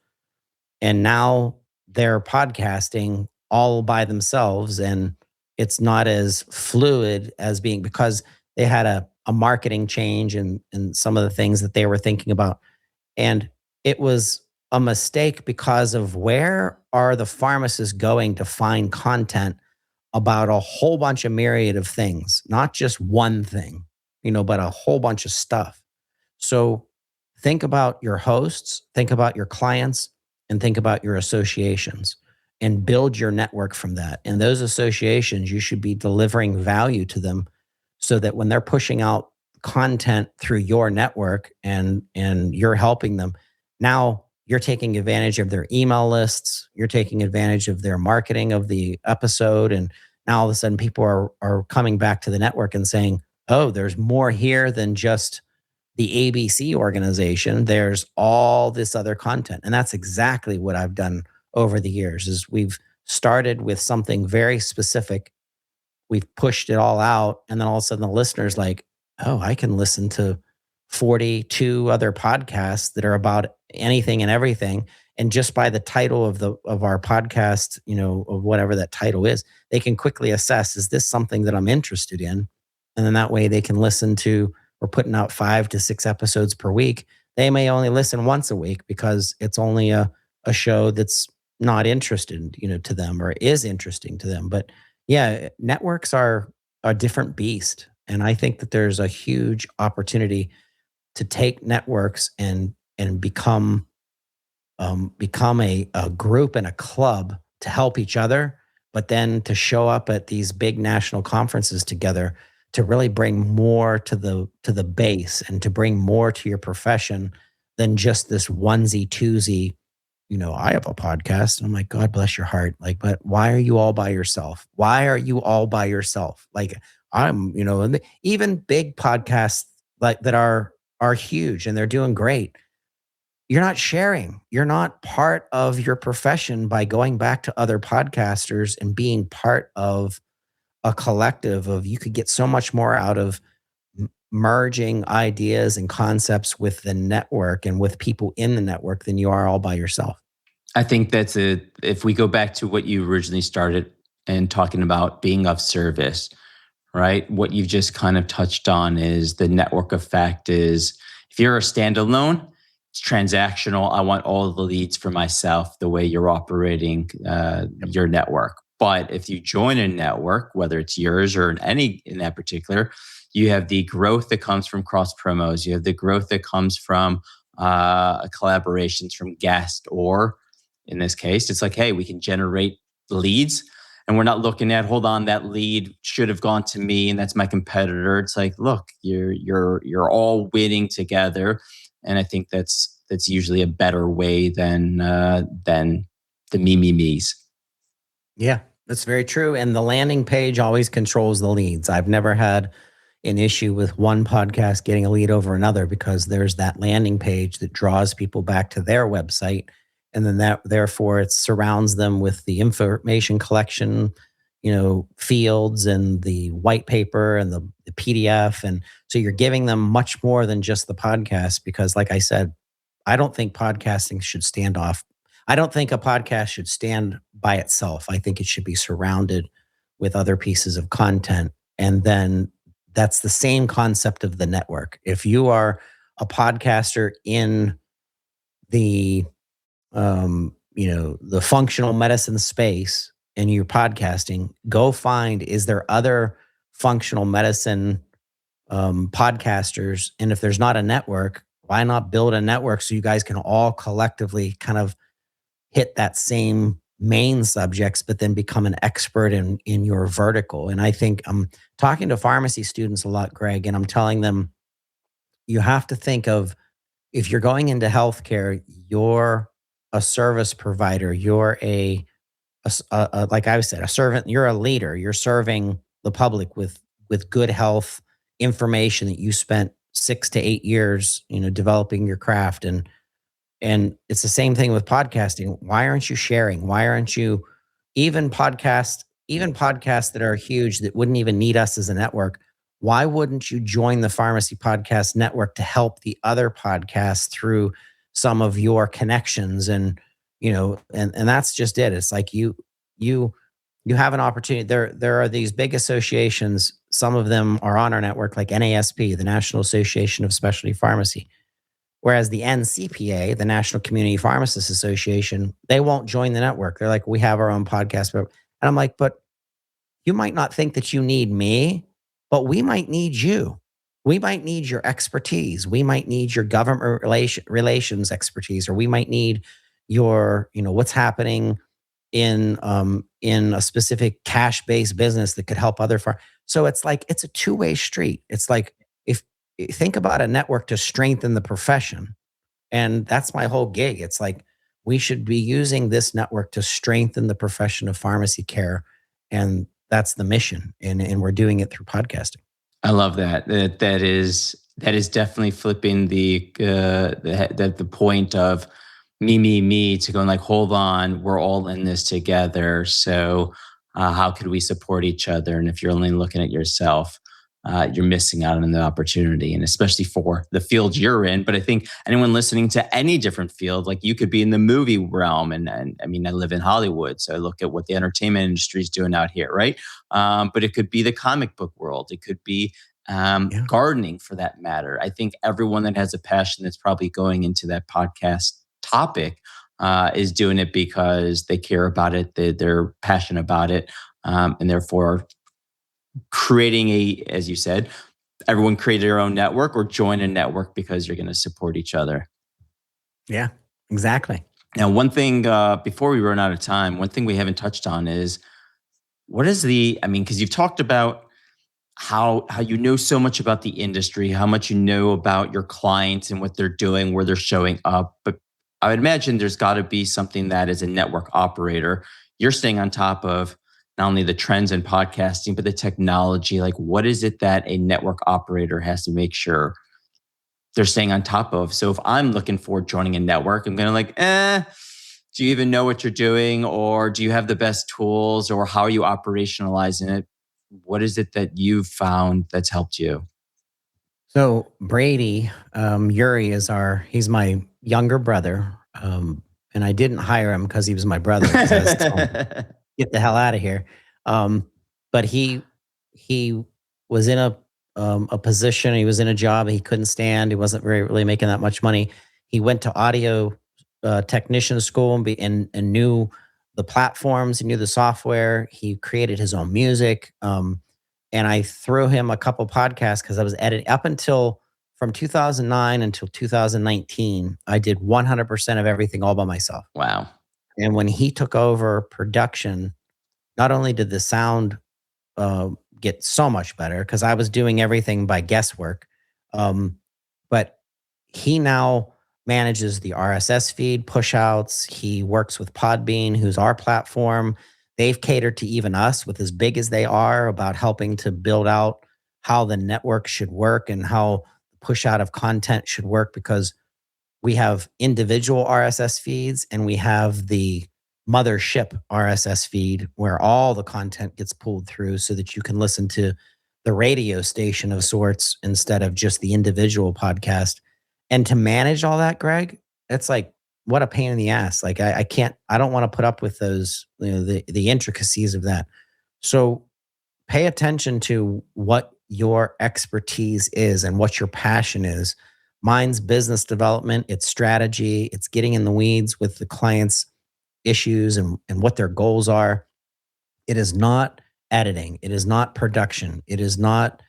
And now they're podcasting all by themselves, and it's not as fluid as being, because they had a marketing change and some of the things that they were thinking about. And it was a mistake because of where are the pharmacists going to find content about a whole bunch of myriad of things, not just one thing, but a whole bunch of stuff. So think about your hosts, think about your clients, and think about your associations and build your network from that. And those associations, you should be delivering value to them so that when they're pushing out content through your network and you're helping them, now you're taking advantage of their email lists, you're taking advantage of their marketing of the episode, and now all of a sudden people are coming back to the network and saying, oh, there's more here than just the ABC organization. There's all this other content. And that's exactly what I've done over the years. Is we've started with something very specific. We've pushed it all out, and then all of a sudden the listener's like, oh, I can listen to 42 other podcasts that are about anything and everything. And just by the title of our podcast, of whatever that title is, they can quickly assess, is this something that I'm interested in? And then that way they can listen to, we're putting out 5 to 6 episodes per week. They may only listen once a week because it's only a show that's not interested, to them, or is interesting to them. But yeah, networks are a different beast. And I think that there's a huge opportunity to take networks and become a group and a club to help each other, but then to show up at these big national conferences together to really bring more to the base and to bring more to your profession than just this onesie twosie. I have a podcast. And I'm like, God bless your heart. Like, but why are you all by yourself? Why are you all by yourself? Like, and even big podcasts like that are huge and they're doing great. You're not sharing. You're not part of your profession by going back to other podcasters and being part of a collective of you could get so much more out of merging ideas and concepts with the network and with people in the network than you are all by yourself. I think if we go back to what you originally started and talking about being of service, right? What you've just kind of touched on is the network effect is if you're a standalone, it's transactional. I want all the leads for myself the way you're operating your network. But if you join a network, whether it's yours or in that particular, you have the growth that comes from cross promos. You have the growth that comes from collaborations from guests, or in this case, it's like, hey, we can generate leads and we're not looking at, hold on, that lead should have gone to me and that's my competitor. It's like, look, you're all winning together. And I think that's usually a better way than the me's. Yeah, that's very true. And the landing page always controls the leads. I've never had an issue with one podcast getting a lead over another because there's that landing page that draws people back to their website. And then that therefore it surrounds them with the information collection, fields and the white paper and the PDF. And so you're giving them much more than just the podcast because, like I said, I don't think podcasting should stand off. I don't think a podcast should stand by itself. I think it should be surrounded with other pieces of content. And then that's the same concept of the network. If you are a podcaster in the the functional medicine space and you're podcasting, go find, is there other functional medicine podcasters? And if there's not a network, why not build a network so you guys can all collectively kind of hit that same main subjects, but then become an expert in your vertical? And I think I'm talking to pharmacy students a lot, Greg, and I'm telling them you have to think of, if you're going into healthcare, you're a service provider, you're like I said, a servant, you're a leader, you're serving the public with good health information that you spent 6 to 8 years, developing your craft. And it's the same thing with podcasting. Why aren't you sharing? Why aren't you even podcasts that are huge that wouldn't even need us as a network? Why wouldn't you join the Pharmacy Podcast Network to help the other podcasts through some of your connections? And and that's just it. It's like you have an opportunity. There are these big associations. Some of them are on our network, like NASP, the National Association of Specialty Pharmacy. Whereas the NCPA, the National Community Pharmacists Association, they won't join the network. They're like, we have our own podcast. And I'm like, but you might not think that you need me, but we might need you. We might need your expertise. We might need your government relations expertise, or we might need your, what's happening in a specific cash-based business that could help other So it's like it's a two-way street. It's like, if think about a network to strengthen the profession, and that's my whole gig. It's like we should be using this network to strengthen the profession of pharmacy care, and that's the mission. And we're doing it through podcasting. I love that. That is definitely flipping the point of me to going like, hold on, we're all in this together. So how could we support each other? And if you're only looking at yourself, you're missing out on the opportunity, and especially for the field you're in. But I think anyone listening to any different field, like you could be in the movie realm, and I mean, I live in Hollywood, so I look at what the entertainment industry is doing out here, right? But it could be the comic book world, it could be Yeah. gardening, for that matter. I think everyone that has a passion that's probably going into that podcast topic is doing it because they care about it, they're passionate about it, and therefore creating as you said, everyone create their own network or join a network because you're going to support each other. Yeah, exactly. Now, one thing, before we run out of time, one thing we haven't touched on is because you've talked about how you know so much about the industry, how much you know about your clients and what they're doing, where they're showing up. But I would imagine there's got to be something that, as a network operator, you're staying on top of not only the trends in podcasting, but the technology. Like, what is it that a network operator has to make sure they're staying on top of. So if I'm looking for joining a network, I'm going to like, do you even know what you're doing? Or do you have the best tools? Or how are you operationalizing it? What is it that you've found that's helped you? So Brady Eury he's my younger brother, and I didn't hire him because he was my brother because I was telling him, get the hell out of here. Um, but he was in a position. He was in a job he couldn't stand. He wasn't really making that much money. He went to audio technician school and knew the platforms. He knew the software. He created his own music. And I threw him a couple podcasts because I was editing up until from 2009 until 2019. I did 100% of everything all by myself. Wow. And when he took over production, not only did the sound get so much better because I was doing everything by guesswork, um, but he now manages the RSS feed push outs. He works with Podbean, who's our platform. They've catered to even us with as big as they are about helping to build out how the network should work and how push out of content should work because we have individual RSS feeds and we have the mothership RSS feed where all the content gets pulled through so that you can listen to the radio station of sorts instead of just the individual podcast. And to manage all that, Greg, it's like what a pain in the ass. Like I can't, I don't want to put up with those, the intricacies of that. So pay attention to what your expertise is and what your passion is. Mine's business development, it's strategy, it's getting in the weeds with the clients' issues and what their goals are. It is not editing, it is not production, it is not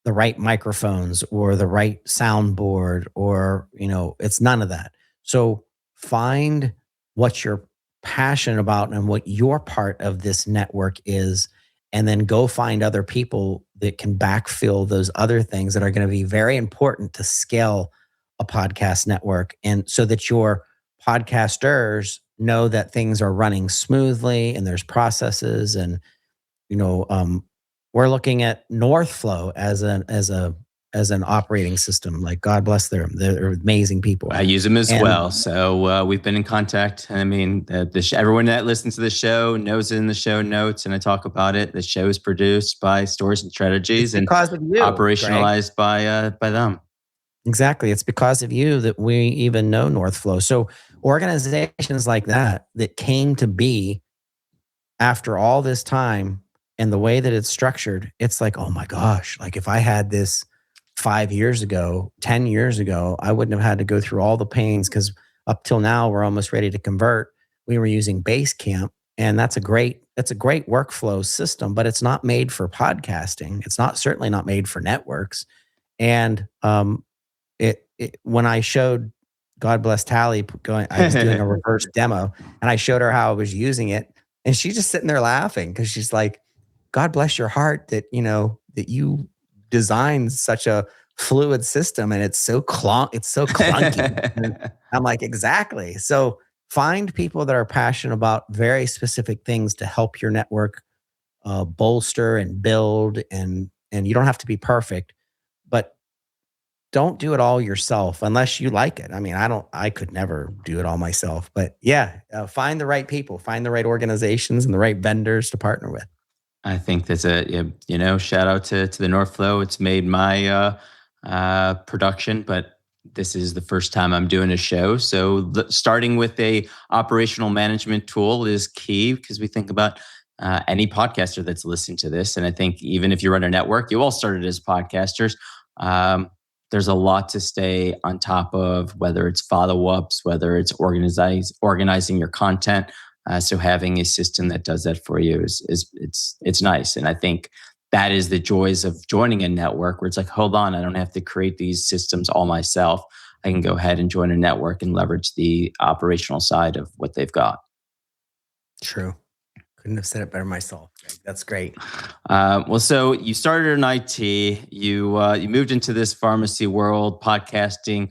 the right microphones or the right soundboard or it's none of that. So find what you're passionate about and what your part of this network is, and then go find other people that can backfill those other things that are going to be very important to scale a podcast network, and so that your podcasters know that things are running smoothly and there's processes. And you know, we're looking at Northflow as an operating system. Like God bless them, they're amazing people. I use them as And well. So we've been in contact. I mean, everyone that listens to the show knows it in the show notes, and I talk about it. The show is produced by Stories and Strategies and because of you, operationalized by them. Exactly. It's because of you that we even know Northflow. So organizations like that came to be after all this time and the way that it's structured, it's like, oh my gosh, like if I had this 5 years ago, 10 years ago, I wouldn't have had to go through all the pains because up till now, we're almost ready to convert. We were using Basecamp, and that's a great workflow system, but it's not made for podcasting. It's not certainly not made for networks. And when I showed God bless Tally I was doing a reverse demo and I showed her how I was using it, and she's just sitting there laughing because she's like, God bless your heart that that you designed such a fluid system and it's so clunky. And I'm like, exactly. So find people that are passionate about very specific things to help your network bolster and build, and you don't have to be perfect, but don't do it all yourself unless you like it. I mean, I could never do it all myself, but yeah, find the right people, find the right organizations and the right vendors to partner with. I think that's shout out to the Northflow. It's made my production, but this is the first time I'm doing a show. So starting with a operational management tool is key because we think about any podcaster that's listening to this. And I think even if you run a network, you all started as podcasters. There's a lot to stay on top of, whether it's follow-ups, whether it's organizing your content. So having a system that does that for you it's nice. And I think that is the joys of joining a network where it's like, hold on, I don't have to create these systems all myself. I can go ahead and join a network and leverage the operational side of what they've got. True. Couldn't have said it better myself. That's great. Well, so you started in IT, you moved into this pharmacy world, podcasting.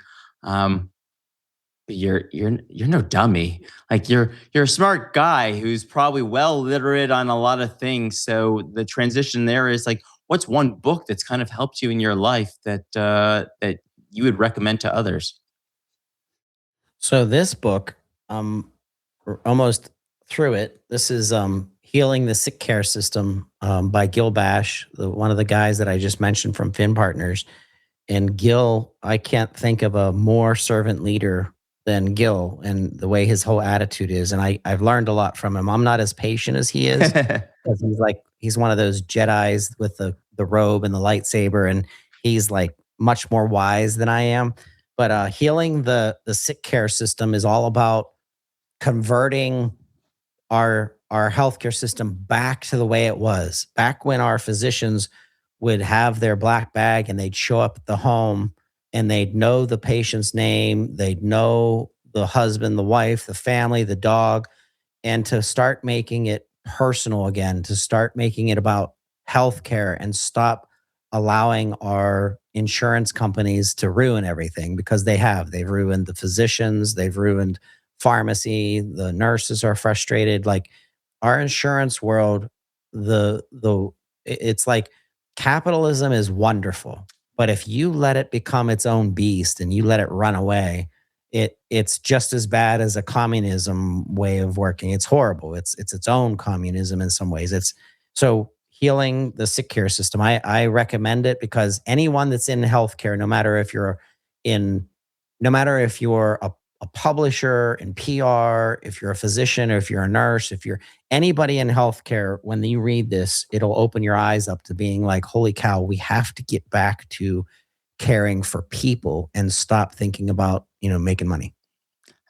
You're no dummy. Like you're a smart guy who's probably well literate on a lot of things. So the transition there is like, what's one book that's kind of helped you in your life that you would recommend to others? So this book, we're almost through it. This is Healing the Sick Care System by Gil Bash, one of the guys that I just mentioned from Fin Partners. And Gil, I can't think of a more servant leader than Gil and the way his whole attitude is. And I've learned a lot from him. I'm not as patient as he is because he's one of those Jedis with the robe and the lightsaber, and he's like much more wise than I am. But healing the sick care system is all about converting our healthcare system back to the way it was back when our physicians would have their black bag and they'd show up at the home and they'd know the patient's name, they'd know the husband, the wife, the family, the dog, and to start making it personal again, to start making it about healthcare and stop allowing our insurance companies to ruin everything because they have. They've ruined the physicians, they've ruined pharmacy, the nurses are frustrated. Like our insurance world, it's like capitalism is wonderful, but if you let it become its own beast and you let it run away, it's just as bad as a communism way of working. It's horrible. It's its own communism in some ways. It's so healing the sick care system. I recommend it because anyone that's in healthcare, in no matter if you're a publisher in PR, if you're a physician or if you're a nurse, if you're anybody in healthcare, when you read this, it'll open your eyes up to being like, holy cow, we have to get back to caring for people and stop thinking about, making money.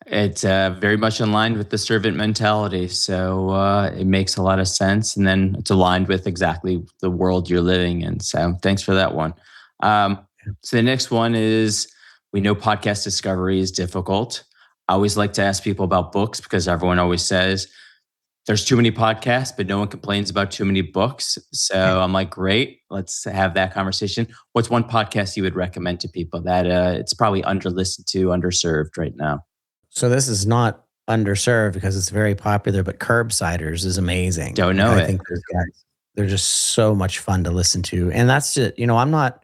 It's very much in line with the servant mentality. So it makes a lot of sense. And then it's aligned with exactly the world you're living in. So thanks for that one. So the next one is, we know podcast discovery is difficult. I always like to ask people about books because everyone always says there's too many podcasts, but no one complains about too many books. So I'm like, great, let's have that conversation. What's one podcast you would recommend to people that it's probably under listened to, underserved right now? So this is not underserved because it's very popular, but Curbsiders is amazing. Don't Like know I it. think those guys, they're just so much fun to listen to. And that's just, I'm not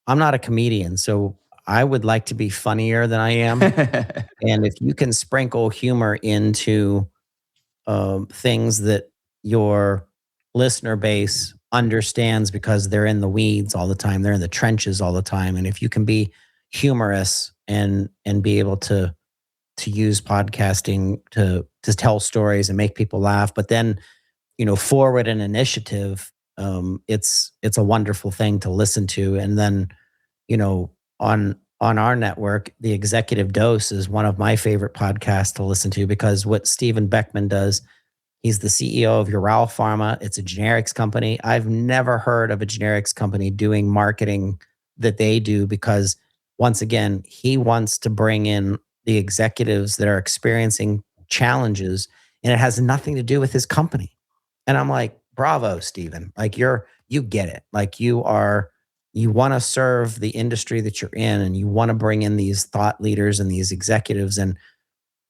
a comedian, so I would like to be funnier than I am. And if you can sprinkle humor into things that your listener base understands because they're in the weeds all the time, they're in the trenches all the time, and if you can be humorous and be able to use podcasting to tell stories and make people laugh, but then forward an initiative, it's a wonderful thing to listen to. And then you know on our network, the Executive Dose is one of my favorite podcasts to listen to because what Stephen Beckman does, he's the CEO of Ural Pharma. It's a generics company. I've never heard of a generics company doing marketing that they do because, once again, he wants to bring in the executives that are experiencing challenges, and it has nothing to do with his company. And I'm like, bravo, Stephen. Like you get it. Like you want to serve the industry that you're in and you want to bring in these thought leaders and these executives, and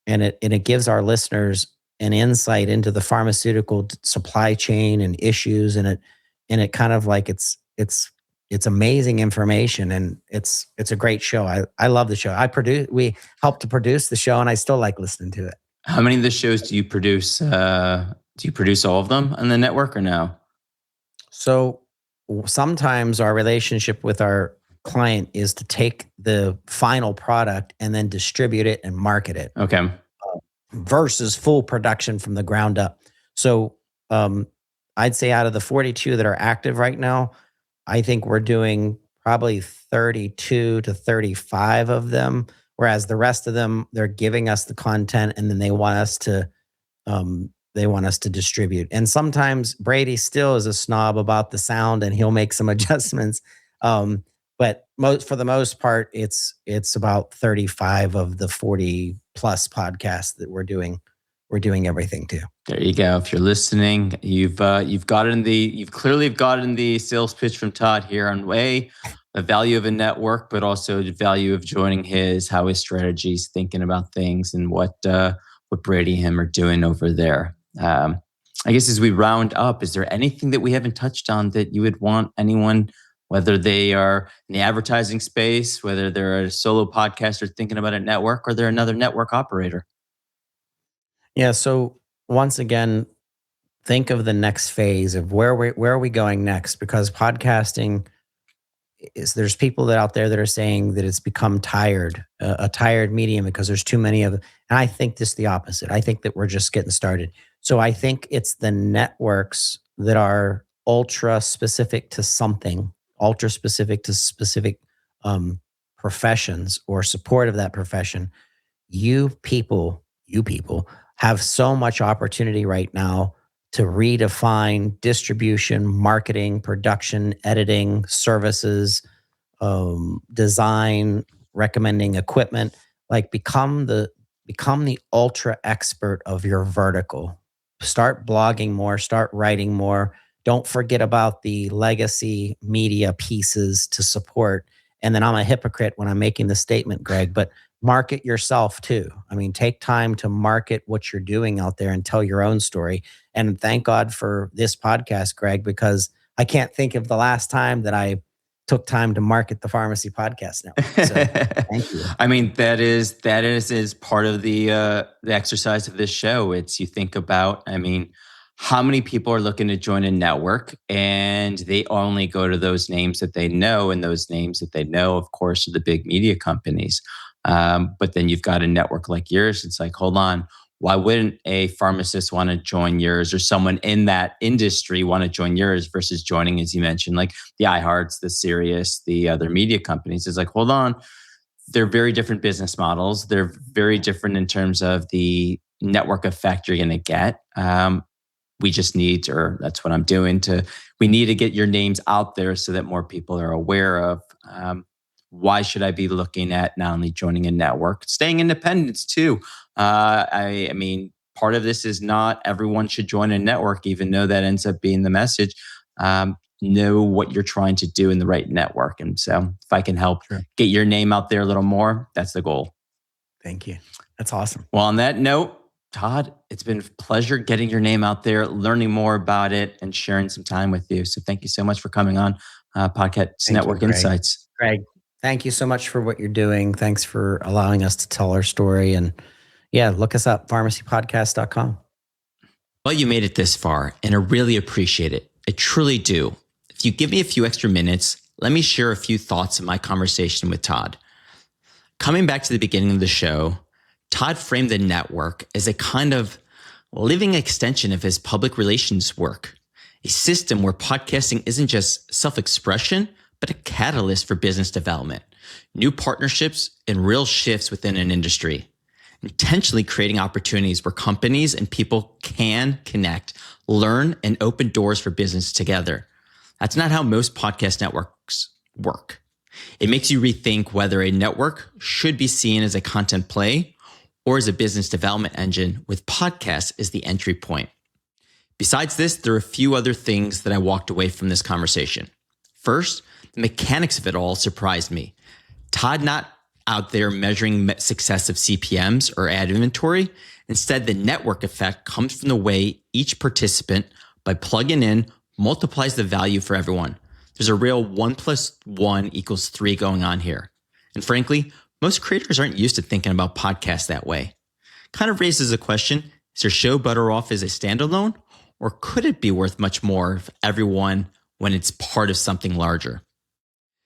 it gives our listeners an insight into the pharmaceutical supply chain and issues, and it kind of like it's amazing information, and it's a great show. I love the show. We helped to produce the show, and I still like listening to it. How many of the shows do you produce? Do you produce all of them on the network or no? So sometimes our relationship with our client is to take the final product and then distribute it and market it Okay. versus full production from the ground up. So um, I'd say out of the 42 that are active right now, I think we're doing probably 32 to 35 of them, whereas the rest of them, they're giving us the content and then they want us to distribute. And sometimes Brady still is a snob about the sound and he'll make some adjustments. But for the most part, it's about 35 of the 40 plus podcasts that we're doing. We're doing everything too. There you go. If you're listening, you've clearly gotten the sales pitch from Todd here on the value of a network, but also the value of joining how his strategy's thinking about things and what Brady and him are doing over there. I guess as we round up, is there anything that we haven't touched on that you would want anyone whether they are in the advertising space, whether they're a solo podcaster thinking about a network, or they're another network operator. Yeah. So once again, think of the next phase of where are we going next? Because podcasting is, there's people that out there that are saying that it's become a tired medium because there's too many of them. And I think this the opposite. I think that we're just getting started. So I think it's the networks that are ultra specific to something, ultra specific to specific um, professions or support of that profession. You people have so much opportunity right now to redefine distribution, marketing, production, editing, services, design, recommending equipment. Like become the ultra expert of your vertical. Start blogging more, start writing more. Don't forget about the legacy media pieces to support. And then I'm a hypocrite when I'm making the statement, Greg, but market yourself too. I mean, take time to market what you're doing out there and tell your own story. And thank God for this podcast, Greg, because I can't think of the last time that I took time to market the Pharmacy Podcast Network. So thank you. I mean, that is part of the exercise of this show. It's, you think about, I mean, how many people are looking to join a network, and they only go to those names that they know, and those names that they know, of course, are the big media companies. But then you've got a network like yours. It's like, hold on, why wouldn't a pharmacist want to join yours, or someone in that industry want to join yours versus joining, as you mentioned, like the iHearts, the Sirius, the other media companies? It's like, hold on, they're very different business models. They're very different in terms of the network effect you're going to get. We just need, or that's what I'm doing, we need to get your names out there so that more people are aware of. Why should I be looking at not only joining a network, staying independent too? I mean, part of this is not everyone should join a network, even though that ends up being the message. Know what you're trying to do in the right network. And so if I can help get your name out there a little more, that's the goal. Thank you. That's awesome. Well, on that note, Todd, it's been a pleasure getting your name out there, learning more about it, and sharing some time with you. So thank you so much for coming on Podcast Network Insights. Greg, thank you so much for what you're doing. Thanks for allowing us to tell our story. And yeah, look us up, pharmacypodcast.com. Well, you made it this far, and I really appreciate it. I truly do. If you give me a few extra minutes, let me share a few thoughts in my conversation with Todd. Coming back to the beginning of the show, Todd framed the network as a kind of living extension of his public relations work, a system where podcasting isn't just self-expression, but a catalyst for business development, new partnerships, and real shifts within an industry, intentionally creating opportunities where companies and people can connect, learn, and open doors for business together. That's not how most podcast networks work. It makes you rethink whether a network should be seen as a content play or as a business development engine, with podcasts as the entry point. Besides this, there are a few other things that I walked away from this conversation. First, the mechanics of it all surprised me. Todd not out there measuring success of CPMs or ad inventory. Instead, the network effect comes from the way each participant, by plugging in, multiplies the value for everyone. There's a real 1 + 1 = 3 going on here. And frankly, most creators aren't used to thinking about podcasts that way. Kind of raises a question: is your show better off as a standalone, or could it be worth much more for everyone when it's part of something larger?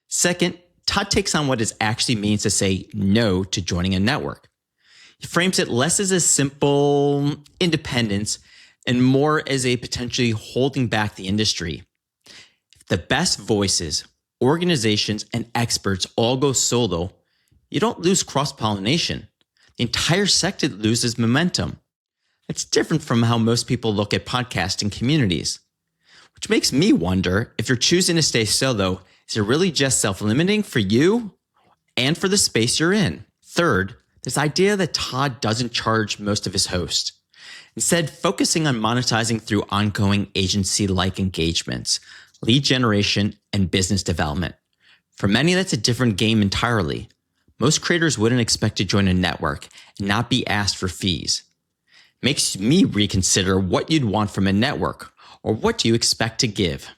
Second, Todd takes on what it actually means to say no to joining a network. He frames it less as a simple independence and more as a potentially holding back the industry. If the best voices, organizations, and experts all go solo, you don't lose cross-pollination. The entire sector loses momentum. It's different from how most people look at podcasting communities, which makes me wonder, if you're choosing to stay solo, is it really just self-limiting for you and for the space you're in? Third, this idea that Todd doesn't charge most of his hosts, instead focusing on monetizing through ongoing agency-like engagements, lead generation, and business development. For many, that's a different game entirely. Most creators wouldn't expect to join a network and not be asked for fees. Makes me reconsider what you'd want from a network, or what do you expect to give.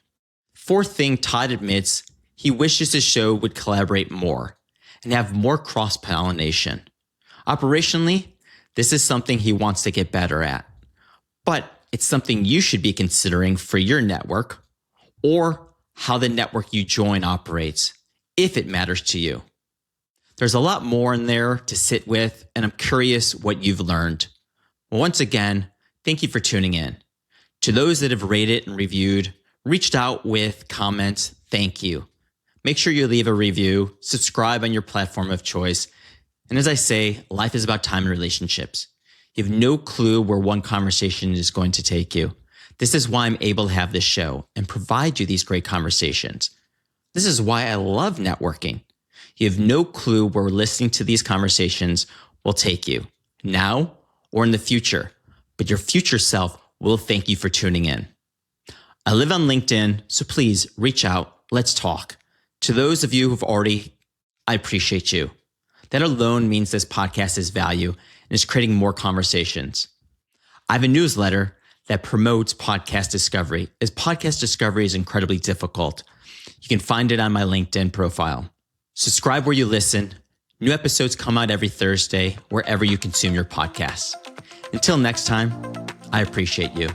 Fourth thing Todd admits He wishes his show would collaborate more and have more cross-pollination. Operationally, this is something he wants to get better at, but it's something you should be considering for your network or how the network you join operates, if it matters to you. There's a lot more in there to sit with, and I'm curious what you've learned. Well, once again, thank you for tuning in. To those that have rated and reviewed, reached out with comments, thank you. Make sure you leave a review, subscribe on your platform of choice. And as I say, life is about time and relationships. You have no clue where one conversation is going to take you. This is why I'm able to have this show and provide you these great conversations. This is why I love networking. You have no clue where listening to these conversations will take you, now or in the future, but your future self will thank you for tuning in. I live on LinkedIn, so please reach out. Let's talk. To those of you who've already, I appreciate you. That alone means this podcast has value and is creating more conversations. I have a newsletter that promotes podcast discovery, as podcast discovery is incredibly difficult. You can find it on my LinkedIn profile. Subscribe where you listen. New episodes come out every Thursday, wherever you consume your podcasts. Until next time, I appreciate you.